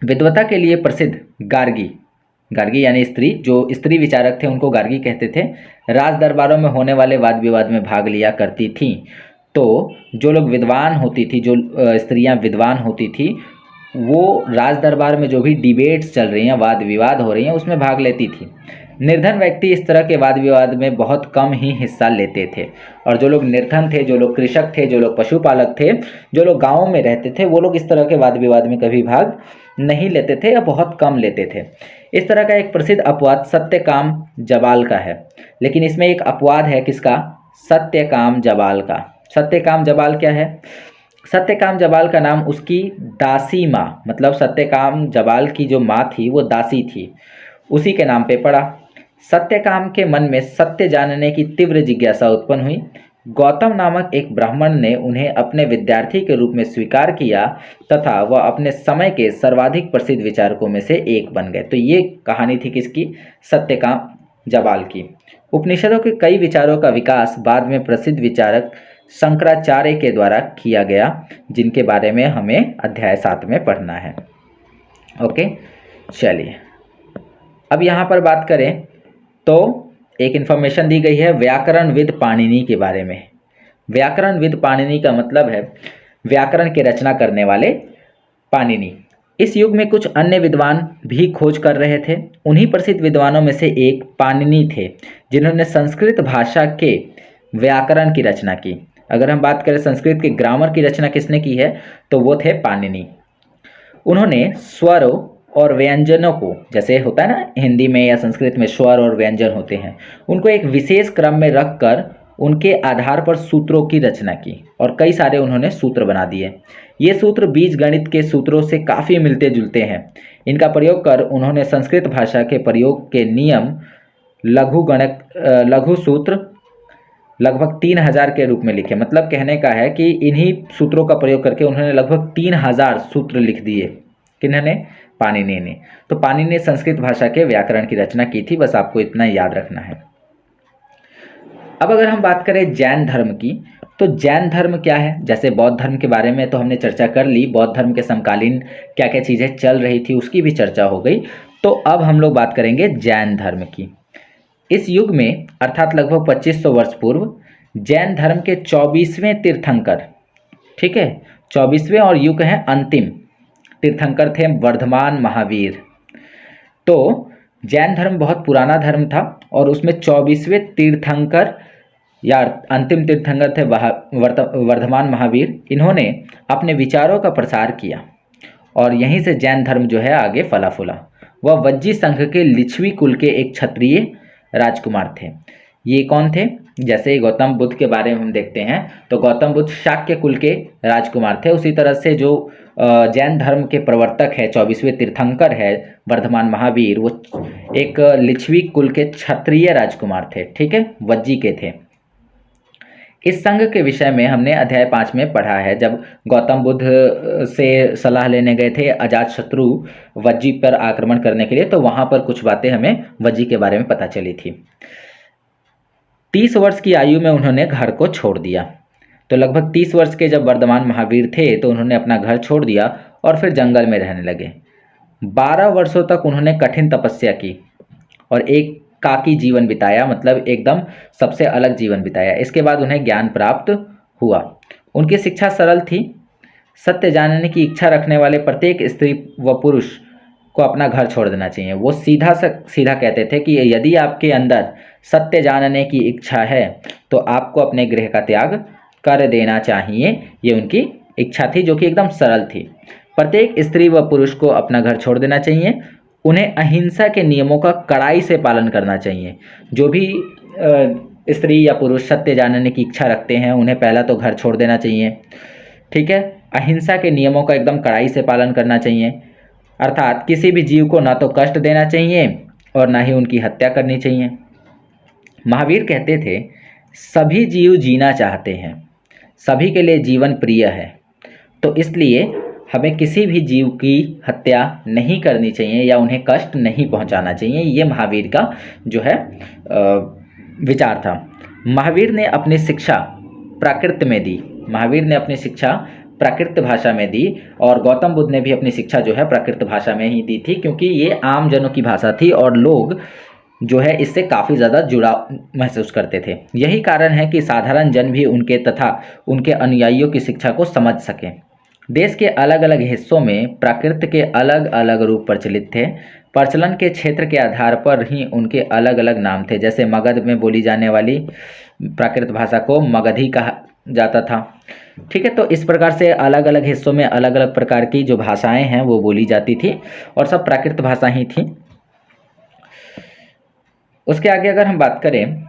विद्वता के लिए प्रसिद्ध गार्गी यानी स्त्री, जो स्त्री विचारक थे उनको गार्गी कहते थे, राज दरबारों में होने वाले वाद विवाद में भाग लिया करती थी। तो जो लोग विद्वान होती थी, जो स्त्रियां विद्वान होती थी, वो राज दरबार में जो भी डिबेट्स चल रही हैं, वाद विवाद हो रही हैं, उसमें भाग लेती थी। निर्धन व्यक्ति इस तरह के वाद विवाद में बहुत कम ही हिस्सा लेते थे, और जो लोग निर्धन थे, जो लोग कृषक थे, जो लोग पशुपालक थे, जो लोग गाँव में रहते थे, वो लोग इस तरह के वाद विवाद में कभी भाग नहीं लेते थे या बहुत कम लेते थे। इस तरह का एक प्रसिद्ध अपवाद सत्यकाम जबाल का है। लेकिन इसमें एक अपवाद है, किसका? सत्यकाम जबाल का। सत्यकाम जबाल क्या है? सत्यकाम जबाल का नाम उसकी दासी माँ, मतलब सत्यकाम जबाल की जो माँ थी वो दासी थी, उसी के नाम पे पड़ा। सत्यकाम के मन में सत्य जानने की तीव्र जिज्ञासा उत्पन्न हुई। गौतम नामक एक ब्राह्मण ने उन्हें अपने विद्यार्थी के रूप में स्वीकार किया तथा वह अपने समय के सर्वाधिक प्रसिद्ध विचारकों में से एक बन गए। तो ये कहानी थी किसकी? सत्यकाम जबाल की। उपनिषदों के कई विचारों का विकास बाद में प्रसिद्ध विचारक शंकराचार्य के द्वारा किया गया, जिनके बारे में हमें अध्याय 7 में पढ़ना है। ओके, चलिए अब यहाँ पर बात करें तो एक इन्फॉर्मेशन दी गई है व्याकरणविद पाणिनि के बारे में। व्याकरणविद पाणिनि का मतलब है व्याकरण की रचना करने वाले पाणिनि। इस युग में कुछ अन्य विद्वान भी खोज कर रहे थे। उन्हीं प्रसिद्ध विद्वानों में से एक पाणिनि थे, जिन्होंने संस्कृत भाषा के व्याकरण की रचना की। अगर हम बात करें संस्कृत के ग्रामर की रचना किसने की है, तो वो थे पाणिनि। उन्होंने स्वरों और व्यंजनों को, जैसे होता है ना हिंदी में या संस्कृत में स्वर और व्यंजन होते हैं, उनको एक विशेष क्रम में रखकर उनके आधार पर सूत्रों की रचना की और कई सारे उन्होंने सूत्र बना दिए। ये सूत्र बीज गणित के सूत्रों से काफ़ी मिलते जुलते हैं। इनका प्रयोग कर उन्होंने संस्कृत भाषा के प्रयोग के नियम, लघु सूत्र लगभग 3000 के रूप में लिखे। मतलब कहने का है कि इन्हीं सूत्रों का प्रयोग करके उन्होंने लगभग 3000 सूत्र लिख दिए। किन्होंने? पाणिनि ने। तो पाणिनि ने संस्कृत भाषा के व्याकरण की रचना की थी, बस आपको इतना याद रखना है। अब अगर हम बात करें जैन धर्म की, तो जैन धर्म क्या है? जैसे बौद्ध धर्म के बारे में तो हमने चर्चा कर ली, बौद्ध धर्म के समकालीन क्या क्या चीज़ें चल रही थी उसकी भी चर्चा हो गई। तो अब हम लोग बात करेंगे जैन धर्म की। इस युग में अर्थात लगभग 2500 वर्ष पूर्व जैन धर्म के 24वें तीर्थंकर, ठीक है, 24वें और युग हैं अंतिम तीर्थंकर थे वर्धमान महावीर। तो जैन धर्म बहुत पुराना धर्म था और उसमें 24वें तीर्थंकर या अंतिम तीर्थंकर थे वर्धमान महावीर। इन्होंने अपने विचारों का प्रसार किया और यहीं से जैन धर्म जो है आगे फला फूला। वह वज्जी संघ के लिच्छवी कुल के एक क्षत्रिय राजकुमार थे। ये कौन थे? जैसे गौतम बुद्ध के बारे में हम देखते हैं तो गौतम बुद्ध शाक्य कुल के राजकुमार थे, उसी तरह से जो जैन धर्म के प्रवर्तक है 24वें तीर्थंकर है वर्धमान महावीर, वो एक लिच्छवी कुल के क्षत्रिय राजकुमार थे, ठीक है, वज्जी के थे। इस संघ के विषय में हमने अध्याय 5 में पढ़ा है, जब गौतम बुद्ध से सलाह लेने गए थे अजातशत्रु वज्जी पर आक्रमण करने के लिए, तो वहाँ पर कुछ बातें हमें वज्जी के बारे में पता चली थी। 30 वर्ष की आयु में उन्होंने घर को छोड़ दिया। तो लगभग 30 वर्ष के जब वर्धमान महावीर थे तो उन्होंने अपना घर छोड़ दिया और फिर जंगल में रहने लगे। 12 वर्षों तक उन्होंने कठिन तपस्या की और एक काकी जीवन बिताया, मतलब एकदम सबसे अलग जीवन बिताया। इसके बाद उन्हें ज्ञान प्राप्त हुआ। उनकी शिक्षा सरल थी। सत्य जानने की इच्छा रखने वाले प्रत्येक स्त्री व पुरुष को अपना घर छोड़ देना चाहिए। वो सीधा कहते थे कि यदि आपके अंदर सत्य जानने की इच्छा है तो आपको अपने गृह का त्याग कर देना चाहिए। ये उनकी इच्छा थी जो कि एकदम सरल थी। प्रत्येक स्त्री व पुरुष को अपना घर छोड़ देना चाहिए। उन्हें अहिंसा के नियमों का कड़ाई से पालन करना चाहिए। जो भी स्त्री या पुरुष सत्य जानने की इच्छा रखते हैं उन्हें पहला तो घर छोड़ देना चाहिए, ठीक है। अहिंसा के नियमों का एकदम कड़ाई से पालन करना चाहिए, अर्थात किसी भी जीव को ना तो कष्ट देना चाहिए और ना ही उनकी हत्या करनी चाहिए। महावीर कहते थे, सभी जीव जीना चाहते हैं, सभी के लिए जीवन प्रिय है, तो इसलिए हमें किसी भी जीव की हत्या नहीं करनी चाहिए या उन्हें कष्ट नहीं पहुंचाना चाहिए। ये महावीर का जो है विचार था। महावीर ने अपनी शिक्षा प्राकृत में दी। महावीर ने अपनी शिक्षा प्राकृत भाषा में दी और गौतम बुद्ध ने भी अपनी शिक्षा जो है प्राकृत भाषा में ही दी थी, क्योंकि ये आम जनों की भाषा थी और लोग जो है इससे काफ़ी ज़्यादा जुड़ाव महसूस करते थे। यही कारण है कि साधारण जन भी उनके तथा उनके अनुयायियों की शिक्षा को समझ सकें। देश के अलग अलग हिस्सों में प्राकृत के अलग अलग रूप प्रचलित थे। प्रचलन के क्षेत्र के आधार पर ही उनके अलग अलग नाम थे। जैसे मगध में बोली जाने वाली प्राकृत भाषा को मगधी कहा जाता था, ठीक है। तो इस प्रकार से अलग अलग हिस्सों में अलग अलग प्रकार की जो भाषाएं हैं वो बोली जाती थी और सब प्राकृत भाषा ही थी। उसके आगे अगर हम बात करें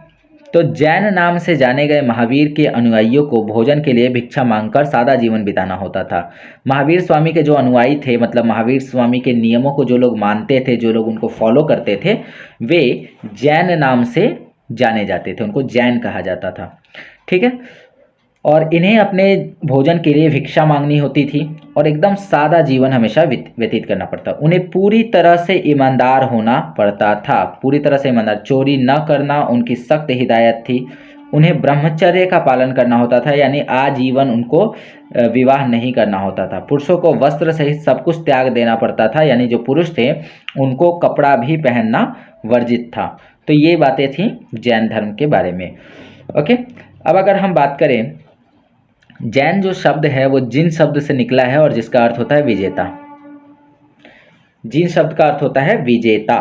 तो जैन नाम से जाने गए महावीर के अनुयायियों को भोजन के लिए भिक्षा मांगकर सादा जीवन बिताना होता था। महावीर स्वामी के जो अनुयायी थे, मतलब महावीर स्वामी के नियमों को जो लोग मानते थे, जो लोग उनको फॉलो करते थे, वे जैन नाम से जाने जाते थे, उनको जैन कहा जाता था, ठीक है। और इन्हें अपने भोजन के लिए भिक्षा मांगनी होती थी और एकदम सादा जीवन हमेशा व्यतीत करना पड़ता। उन्हें पूरी तरह से ईमानदार होना पड़ता था, पूरी तरह से ईमानदार, चोरी न करना उनकी सख्त हिदायत थी। उन्हें ब्रह्मचर्य का पालन करना होता था, यानी आजीवन उनको विवाह नहीं करना होता था। पुरुषों को वस्त्र सहित सब कुछ त्याग देना पड़ता था, यानी जो पुरुष थे उनको कपड़ा भी पहनना वर्जित था। तो ये बातें थी जैन धर्म के बारे में, ओके। अब अगर हम बात करें, जैन जो शब्द है वो जिन शब्द से निकला है और जिसका अर्थ होता है विजेता। जिन शब्द का अर्थ होता है विजेता।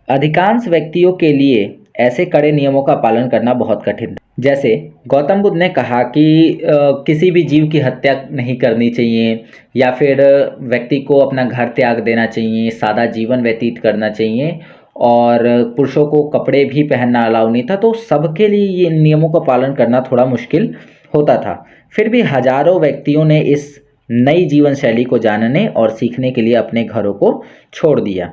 अधिकांश व्यक्तियों के लिए ऐसे कड़े नियमों का पालन करना बहुत कठिन था। जैसे गौतम बुद्ध ने कहा कि किसी भी जीव की हत्या नहीं करनी चाहिए, या फिर व्यक्ति को अपना घर त्याग देना चाहिए, सादा जीवन व्यतीत करना चाहिए, और पुरुषों को कपड़े भी पहनना अलाउ नहीं था। तो सबके लिए ये नियमों का पालन करना थोड़ा मुश्किल होता था। फिर भी हजारों व्यक्तियों ने इस नई जीवन शैली को जानने और सीखने के लिए अपने घरों को छोड़ दिया।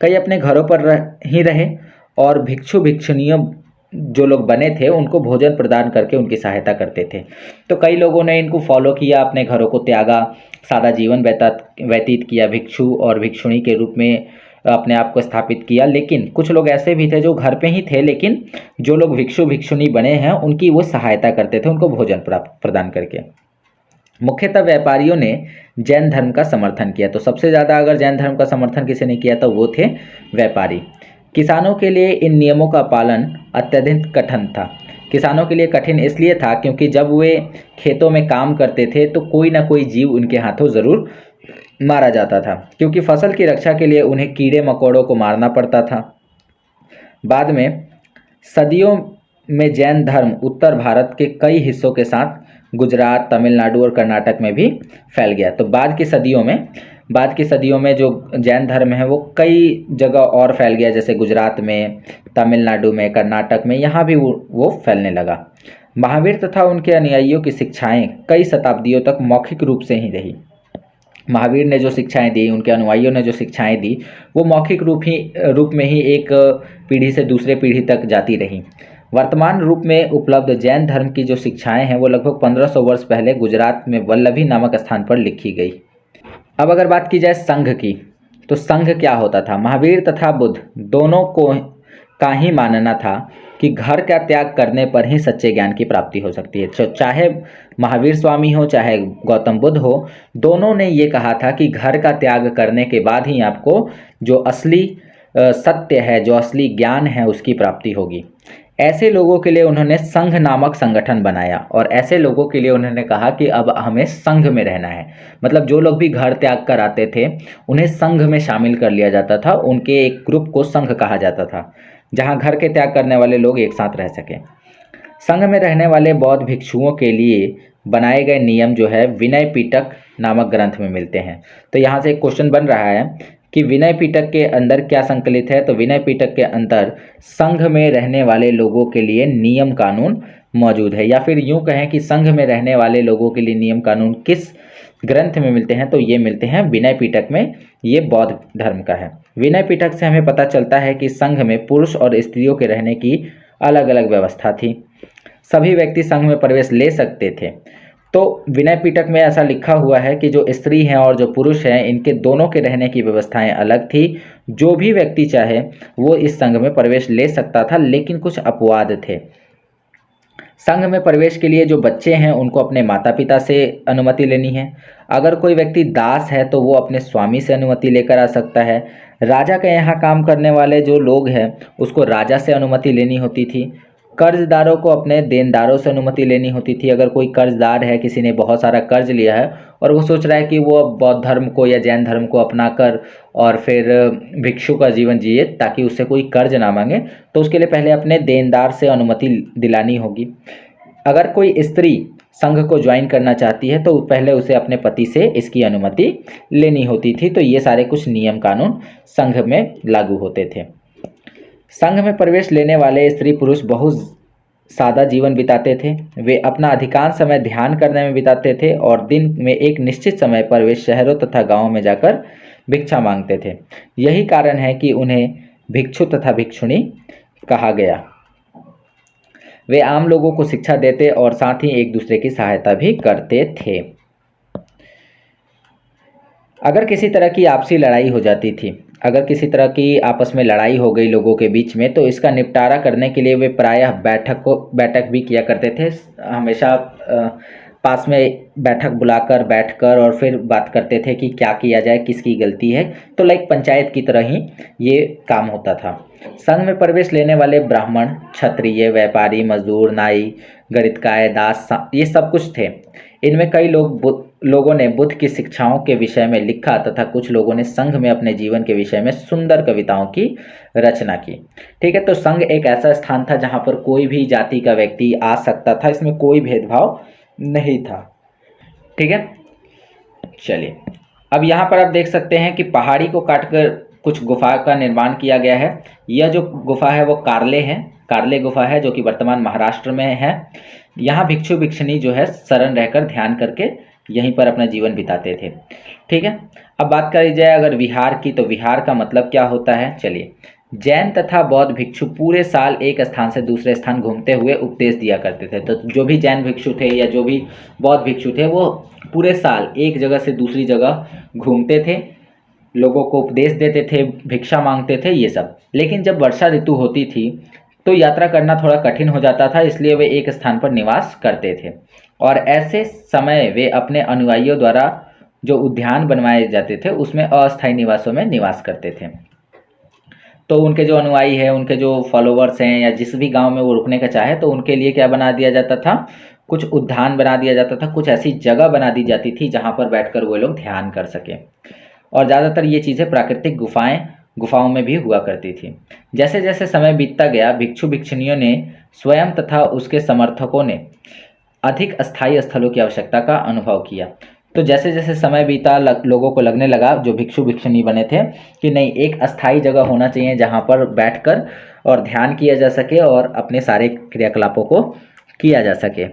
कई अपने घरों पर ही रहे और भिक्षु भिक्षुणियों जो लोग बने थे उनको भोजन प्रदान करके उनकी सहायता करते थे। तो कई लोगों ने इनको फॉलो किया, अपने घरों को त्यागा, सादा जीवन व्यतीत किया, भिक्षु और भिक्षुणी के रूप में अपने आप को स्थापित किया। लेकिन कुछ लोग ऐसे भी थे जो घर पे ही थे, लेकिन जो लोग भिक्षु भिक्षुणी बने हैं उनकी वो सहायता करते थे, उनको भोजन प्रदान करके। मुख्यतः व्यापारियों ने जैन धर्म का समर्थन किया। तो सबसे ज़्यादा अगर जैन धर्म का समर्थन किसी ने किया तो वो थे व्यापारी। किसानों के लिए इन नियमों का पालन अत्यधिक कठिन था। किसानों के लिए कठिन इसलिए था क्योंकि जब वे खेतों में काम करते थे तो कोई ना कोई जीव उनके हाथों ज़रूर मारा जाता था, क्योंकि फसल की रक्षा के लिए उन्हें कीड़े मकोड़ों को मारना पड़ता था। बाद में सदियों में जैन धर्म उत्तर भारत के कई हिस्सों के साथ गुजरात, तमिलनाडु और कर्नाटक में भी फैल गया। तो बाद की सदियों में जो जैन धर्म है वो कई जगह और फैल गया, जैसे गुजरात में, तमिलनाडु में, कर्नाटक में, यहाँ भी वो फैलने लगा। महावीर तथा उनके अनुयायियों की शिक्षाएं कई शताब्दियों तक मौखिक रूप से ही रही। महावीर ने जो शिक्षाएं दी, उनके अनुयायियों ने जो शिक्षाएं दी, वो मौखिक रूप में ही एक पीढ़ी से दूसरे पीढ़ी तक जाती रही। वर्तमान रूप में उपलब्ध जैन धर्म की जो शिक्षाएं हैं वो लगभग 1500 वर्ष पहले गुजरात में वल्लभी नामक स्थान पर लिखी गई। अब अगर बात की जाए संघ की, तो संघ क्या होता था? महावीर तथा बुद्ध दोनों को का ही मानना था कि घर का त्याग करने पर ही सच्चे ज्ञान की प्राप्ति हो सकती है। चाहे महावीर स्वामी हो चाहे गौतम बुद्ध हो, दोनों ने ये कहा था कि घर का त्याग करने के बाद ही आपको जो असली सत्य है, जो असली ज्ञान है, उसकी प्राप्ति होगी। ऐसे लोगों के लिए उन्होंने संघ नामक संगठन बनाया और ऐसे लोगों के लिए उन्होंने कहा कि अब हमें संघ में रहना है। मतलब जो लोग भी घर त्याग कर आते थे उन्हें संघ में शामिल कर लिया जाता था। उनके एक ग्रुप को संघ कहा जाता था, जहां घर के त्याग करने वाले लोग एक साथ रह सकें। संघ में रहने वाले बौद्ध भिक्षुओं के लिए बनाए गए नियम जो है विनय पिटक नामक ग्रंथ में मिलते हैं। तो यहाँ से एक क्वेश्चन बन रहा है कि विनय पिटक के अंदर क्या संकलित है? तो विनय पिटक के अंदर संघ में रहने वाले लोगों के लिए नियम कानून मौजूद है, या फिर यूं कहें कि संघ में रहने वाले लोगों के लिए नियम कानून किस ग्रंथ में मिलते हैं? तो ये मिलते हैं विनय पिटक में। ये बौद्ध धर्म का है। विनय पिटक से हमें पता चलता है कि संघ में पुरुष और स्त्रियों के रहने की अलग अलग व्यवस्था थी। सभी व्यक्ति संघ में प्रवेश ले सकते थे। तो विनय पिटक में ऐसा लिखा हुआ है कि जो स्त्री हैं और जो पुरुष हैं, इनके दोनों के रहने की व्यवस्थाएं अलग थी। जो भी व्यक्ति चाहे वो इस संघ में प्रवेश ले सकता था, लेकिन कुछ अपवाद थे। संघ में प्रवेश के लिए जो बच्चे हैं उनको अपने माता पिता से अनुमति लेनी है। अगर कोई व्यक्ति दास है तो वो अपने स्वामी से अनुमति लेकर आ सकता है। राजा के यहाँ काम करने वाले जो लोग हैं उसको राजा से अनुमति लेनी होती थी। कर्जदारों को अपने देनदारों से अनुमति लेनी होती थी। अगर कोई कर्जदार है, किसी ने बहुत सारा कर्ज लिया है और वो सोच रहा है कि वो बौद्ध धर्म को या जैन धर्म को अपनाकर और फिर भिक्षु का जीवन जिए ताकि उससे कोई कर्ज ना मांगे, तो उसके लिए पहले अपने देनदार से अनुमति दिलानी होगी। अगर कोई स्त्री संघ को ज्वाइन करना चाहती है तो पहले उसे अपने पति से इसकी अनुमति लेनी होती थी। तो ये सारे कुछ नियम कानून संघ में लागू होते थे। संघ में प्रवेश लेने वाले स्त्री पुरुष बहुत सादा जीवन बिताते थे। वे अपना अधिकांश समय ध्यान करने में बिताते थे और दिन में एक निश्चित समय पर वे शहरों तथा गांवों में जाकर भिक्षा मांगते थे। यही कारण है कि उन्हें भिक्षु तथा भिक्षुणी कहा गया। वे आम लोगों को शिक्षा देते और साथ ही एक दूसरे की सहायता भी करते थे। अगर किसी तरह की आपसी लड़ाई हो जाती थी, अगर किसी तरह की आपस में लड़ाई हो गई लोगों के बीच में, तो इसका निपटारा करने के लिए वे प्रायः बैठक भी किया करते थे। हमेशा पास में बैठकर और फिर बात करते थे कि क्या किया जाए, किसकी गलती है। तो लाइक पंचायत की तरह ही ये काम होता था। संघ में प्रवेश लेने वाले ब्राह्मण, क्षत्रिय, व्यापारी, मजदूर, नाई, गणितकार, दास, ये सब कुछ थे। इनमें कई लोगों ने बुद्ध की शिक्षाओं के विषय में लिखा तथा कुछ लोगों ने संघ में अपने जीवन के विषय में सुंदर कविताओं की रचना की। ठीक है, तो संघ एक ऐसा स्थान था जहाँ पर कोई भी जाति का व्यक्ति आ सकता था, इसमें कोई भेदभाव नहीं था। ठीक है, चलिए अब यहाँ पर आप देख सकते हैं कि पहाड़ी को काटकर कुछ गुफा का निर्माण किया गया है। यह जो गुफा है वो कार्ले गुफा है, जो कि वर्तमान महाराष्ट्र में है। यहाँ भिक्षु भिक्षुणी जो है शरण रहकर ध्यान करके यहीं पर अपना जीवन बिताते थे। ठीक है, अब बात करी जाए अगर विहार की, तो विहार का मतलब क्या होता है। चलिए, जैन तथा बौद्ध भिक्षु पूरे साल एक स्थान से दूसरे स्थान घूमते हुए उपदेश दिया करते थे। तो जो भी जैन भिक्षु थे या जो भी बौद्ध भिक्षु थे वो पूरे साल एक जगह से दूसरी जगह घूमते थे, लोगों को उपदेश देते थे, भिक्षा मांगते थे, ये सब। लेकिन जब वर्षा ऋतु होती थी तो यात्रा करना थोड़ा कठिन हो जाता था, इसलिए वे एक स्थान पर निवास करते थे और ऐसे समय वे अपने अनुयायियों द्वारा जो उद्यान बनवाए जाते थे उसमें अस्थायी निवासों में निवास करते थे। तो उनके जो अनुयायी है, उनके जो फॉलोवर्स हैं या जिस भी गांव में वो रुकने का चाहे तो उनके लिए क्या बना दिया जाता था, कुछ उद्यान बना दिया जाता था, कुछ ऐसी जगह बना दी जाती थी जहां पर बैठकर वो लोग ध्यान कर सकें। और ज़्यादातर ये चीज़ें प्राकृतिक गुफाओं में भी हुआ करती थी। जैसे जैसे समय बीतता गया, भिक्षु भिक्षुणियों ने स्वयं तथा उसके समर्थकों ने अधिक अस्थायी स्थलों की आवश्यकता का अनुभव किया। तो जैसे जैसे समय बीता लोगों को लगने लगा, जो भिक्षु भिक्षुणी बने थे, कि नहीं, एक अस्थायी जगह होना चाहिए जहाँ पर बैठकर और ध्यान किया जा सके और अपने सारे क्रियाकलापों को किया जा सके।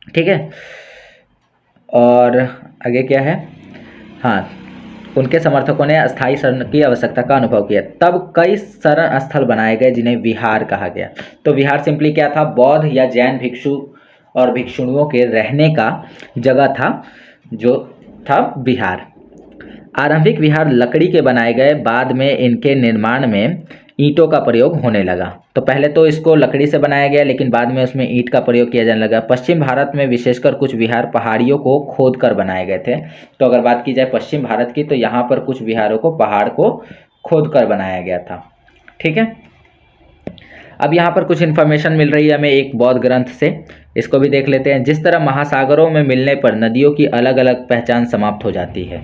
ठीक है, और आगे क्या है, हाँ, उनके समर्थकों ने अस्थायी शरण की आवश्यकता का अनुभव किया। तब कई शरण स्थल बनाए गए जिन्हें विहार कहा गया। तो विहार सिंपली क्या था, बौद्ध या जैन भिक्षु और भिक्षुणियों के रहने का जगह था, जो था विहार। आरंभिक विहार लकड़ी के बनाए गए, बाद में इनके निर्माण में ईंटों का प्रयोग होने लगा। तो पहले तो इसको लकड़ी से बनाया गया, लेकिन बाद में उसमें ईंट का प्रयोग किया जाने लगा। पश्चिम भारत में विशेषकर कुछ विहार पहाड़ियों को खोद कर बनाए गए थे। तो अगर बात की जाए पश्चिम भारत की, तो यहाँ पर कुछ विहारों को पहाड़ को खोद कर बनाया गया था। ठीक है, अब यहाँ पर कुछ इन्फॉर्मेशन मिल रही है हमें एक बौद्ध ग्रंथ से, इसको भी देख लेते हैं। जिस तरह महासागरों में मिलने पर नदियों की अलग अलग पहचान समाप्त हो जाती है,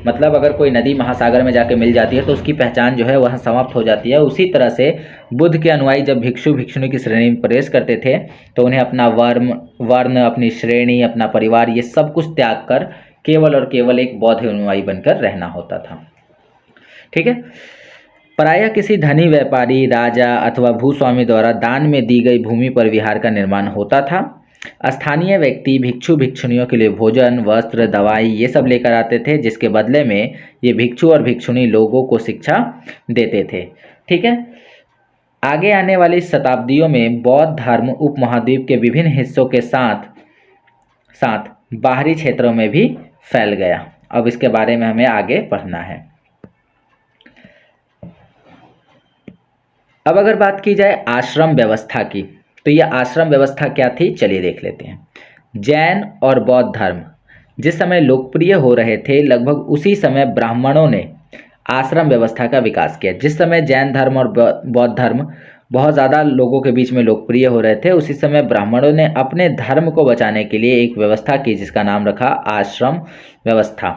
मतलब अगर कोई नदी महासागर में जाके मिल जाती है तो उसकी पहचान जो है वह समाप्त हो जाती है, उसी तरह से बुद्ध के अनुयायी जब भिक्षु भिक्षुणी की श्रेणी में प्रवेश करते थे तो उन्हें अपना वर्ण, अपनी श्रेणी, अपना परिवार, ये सब कुछ त्याग कर केवल और केवल एक बौद्ध अनुयायी बनकर रहना होता था। ठीक है, प्रायः किसी धनी व्यापारी, राजा अथवा भूस्वामी द्वारा दान में दी गई भूमि पर विहार का निर्माण होता था। स्थानीय व्यक्ति भिक्षु भिक्षुणियों के लिए भोजन, वस्त्र, दवाई ये सब लेकर आते थे, जिसके बदले में ये भिक्षु और भिक्षुणी लोगों को शिक्षा देते थे। ठीक है, आगे आने वाली शताब्दियों में बौद्ध धर्म उपमहाद्वीप के विभिन्न हिस्सों के साथ साथ बाहरी क्षेत्रों में भी फैल गया। अब इसके बारे में हमें आगे पढ़ना है। अब अगर बात की जाए आश्रम व्यवस्था की, तो यह आश्रम व्यवस्था क्या थी, चलिए देख लेते हैं। जैन और बौद्ध धर्म जिस समय लोकप्रिय हो रहे थे, लगभग उसी समय ब्राह्मणों ने आश्रम व्यवस्था का विकास किया। जिस समय जैन धर्म और बौद्ध धर्म बहुत ज़्यादा लोगों के बीच में लोकप्रिय हो रहे थे, उसी समय ब्राह्मणों ने अपने धर्म को बचाने के लिए एक व्यवस्था की जिसका नाम रखा आश्रम व्यवस्था।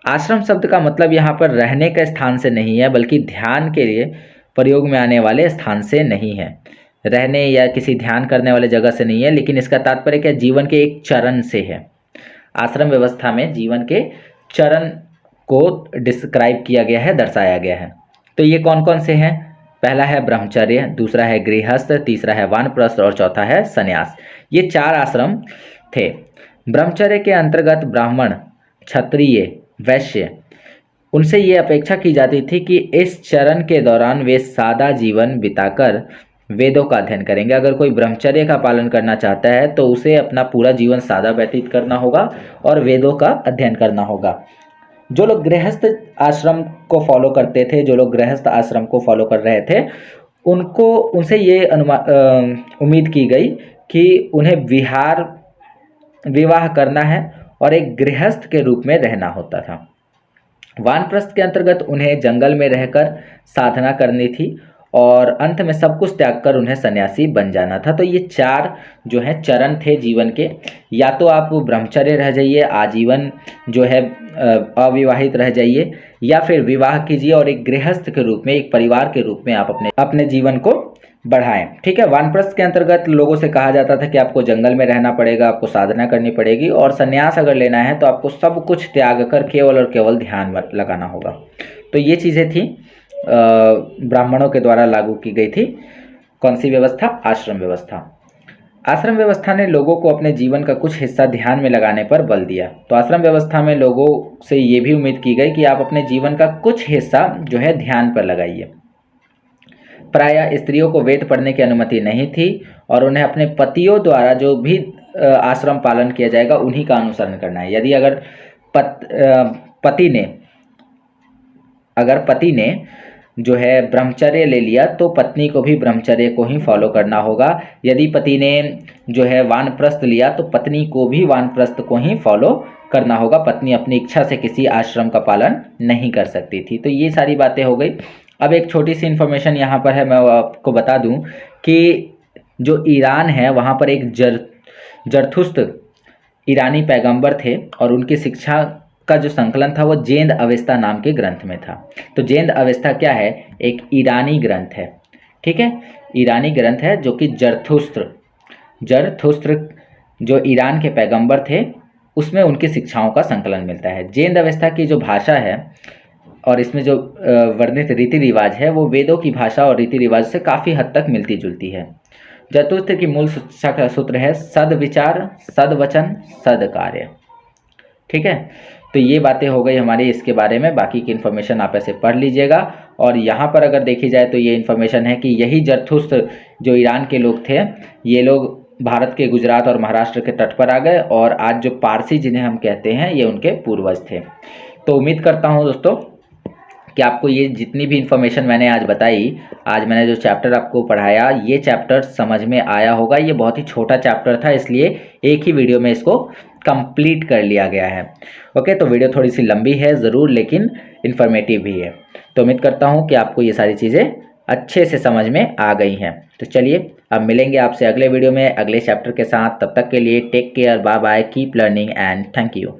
आश्रम शब्द का मतलब यहाँ पर रहने के स्थान से नहीं है, बल्कि ध्यान के लिए प्रयोग में आने वाले स्थान से नहीं है, रहने या किसी ध्यान करने वाले जगह से नहीं है, लेकिन इसका तात्पर्य क्या, जीवन के एक चरण से है। आश्रम व्यवस्था में जीवन के चरण को डिस्क्राइब किया गया है, दर्शाया गया है। तो ये कौन कौन से हैं, पहला है ब्रह्मचर्य, दूसरा है गृहस्थ, तीसरा है वानप्रस्थ और चौथा है संन्यास। ये 4 आश्रम थे। ब्रह्मचर्य के अंतर्गत ब्राह्मण, क्षत्रिय, वैश्य, उनसे ये अपेक्षा की जाती थी कि इस चरण के दौरान वे सादा जीवन बिताकर वेदों का अध्ययन करेंगे। अगर कोई ब्रह्मचर्य का पालन करना चाहता है तो उसे अपना पूरा जीवन सादा व्यतीत करना होगा और वेदों का अध्ययन करना होगा। जो लोग गृहस्थ आश्रम को फॉलो करते थे, जो लोग गृहस्थ आश्रम को फॉलो कर रहे थे, उनसे ये उम्मीद की गई कि उन्हें विहार विवाह करना है और एक गृहस्थ के रूप में रहना होता था। वानप्रस्थ के अंतर्गत उन्हें जंगल में रहकर साधना करनी थी और अंत में सब कुछ त्याग कर उन्हें सन्यासी बन जाना था। तो ये 4 जो है चरण थे जीवन के। या तो आप ब्रह्मचर्य रह जाइए, आजीवन जो है अविवाहित रह जाइए, या फिर विवाह कीजिए और एक गृहस्थ के रूप में, एक परिवार के रूप में आप अपने जीवन को बढ़ाएं। ठीक है। वानप्रस्थ के अंतर्गत लोगों से कहा जाता था कि आपको जंगल में रहना पड़ेगा, आपको साधना करनी पड़ेगी, और संन्यास अगर लेना है तो आपको सब कुछ त्याग कर केवल और केवल ध्यान लगाना होगा। तो ये चीज़ें थी ब्राह्मणों के द्वारा लागू की गई थी। कौन सी व्यवस्था? आश्रम व्यवस्था। आश्रम व्यवस्था ने लोगों को अपने जीवन का कुछ हिस्सा ध्यान में लगाने पर बल दिया। तो आश्रम व्यवस्था में लोगों से ये भी उम्मीद की गई कि आप अपने जीवन का कुछ हिस्सा जो है ध्यान पर लगाइए। प्रायः स्त्रियों को वेद पढ़ने की अनुमति नहीं थी और उन्हें अपने पतियों द्वारा जो भी आश्रम पालन किया जाएगा उन्हीं का अनुसरण करना है। यदि अगर पति ने जो है ब्रह्मचर्य ले लिया तो पत्नी को भी ब्रह्मचर्य को ही फॉलो करना होगा। यदि पति ने जो है वानप्रस्थ लिया तो पत्नी को भी वानप्रस्थ को ही फॉलो करना होगा। पत्नी अपनी इच्छा से किसी आश्रम का पालन नहीं कर सकती थी। तो ये सारी बातें हो गई। अब एक छोटी सी इन्फॉर्मेशन यहाँ पर है, मैं आपको बता दूँ कि जो ईरान है वहाँ पर एक जरथुस्त ईरानी पैगंबर थे और उनकी शिक्षा का जो संकलन था वो जेंद अवेस्ता नाम के ग्रंथ में था। तो जेंद अवेस्ता क्या है? एक ईरानी ग्रंथ है। ठीक है, ईरानी ग्रंथ है जो कि जरथुस्त्र जो ईरान के पैगंबर थे उसमें उनकी शिक्षाओं का संकलन मिलता है। जेंद अवेस्ता की जो भाषा है और इसमें जो वर्णित रीति रिवाज है वो वेदों की भाषा और रीति रिवाज से काफ़ी हद तक मिलती जुलती है। जरथुस्त्र की मूल शिक्षा का सूत्र है सद्विचार, सद्वचन, सद्कार्य। ठीक है, तो ये बातें हो गई हमारी इसके बारे में। बाकी की इन्फॉर्मेशन आप ऐसे पढ़ लीजिएगा। और यहाँ पर अगर देखी जाए तो ये इन्फॉर्मेशन है कि यही जरथुस्त्र जो ईरान के लोग थे, ये लोग भारत के गुजरात और महाराष्ट्र के तट पर आ गए और आज जो पारसी जिन्हें हम कहते हैं ये उनके पूर्वज थे। तो उम्मीद करता हूँ दोस्तों कि आपको ये जितनी भी इन्फॉर्मेशन मैंने आज बताई, आज मैंने जो चैप्टर आपको पढ़ाया, ये चैप्टर समझ में आया होगा। ये बहुत ही छोटा चैप्टर था इसलिए एक ही वीडियो में इसको कंप्लीट कर लिया गया है। ओके, तो वीडियो थोड़ी सी लंबी है ज़रूर लेकिन इन्फॉर्मेटिव भी है। तो उम्मीद करता हूँ कि आपको ये सारी चीज़ें अच्छे से समझ में आ गई हैं। तो चलिए अब मिलेंगे आपसे अगले वीडियो में अगले चैप्टर के साथ। तब तक के लिए take care, bye bye, keep learning and thank you.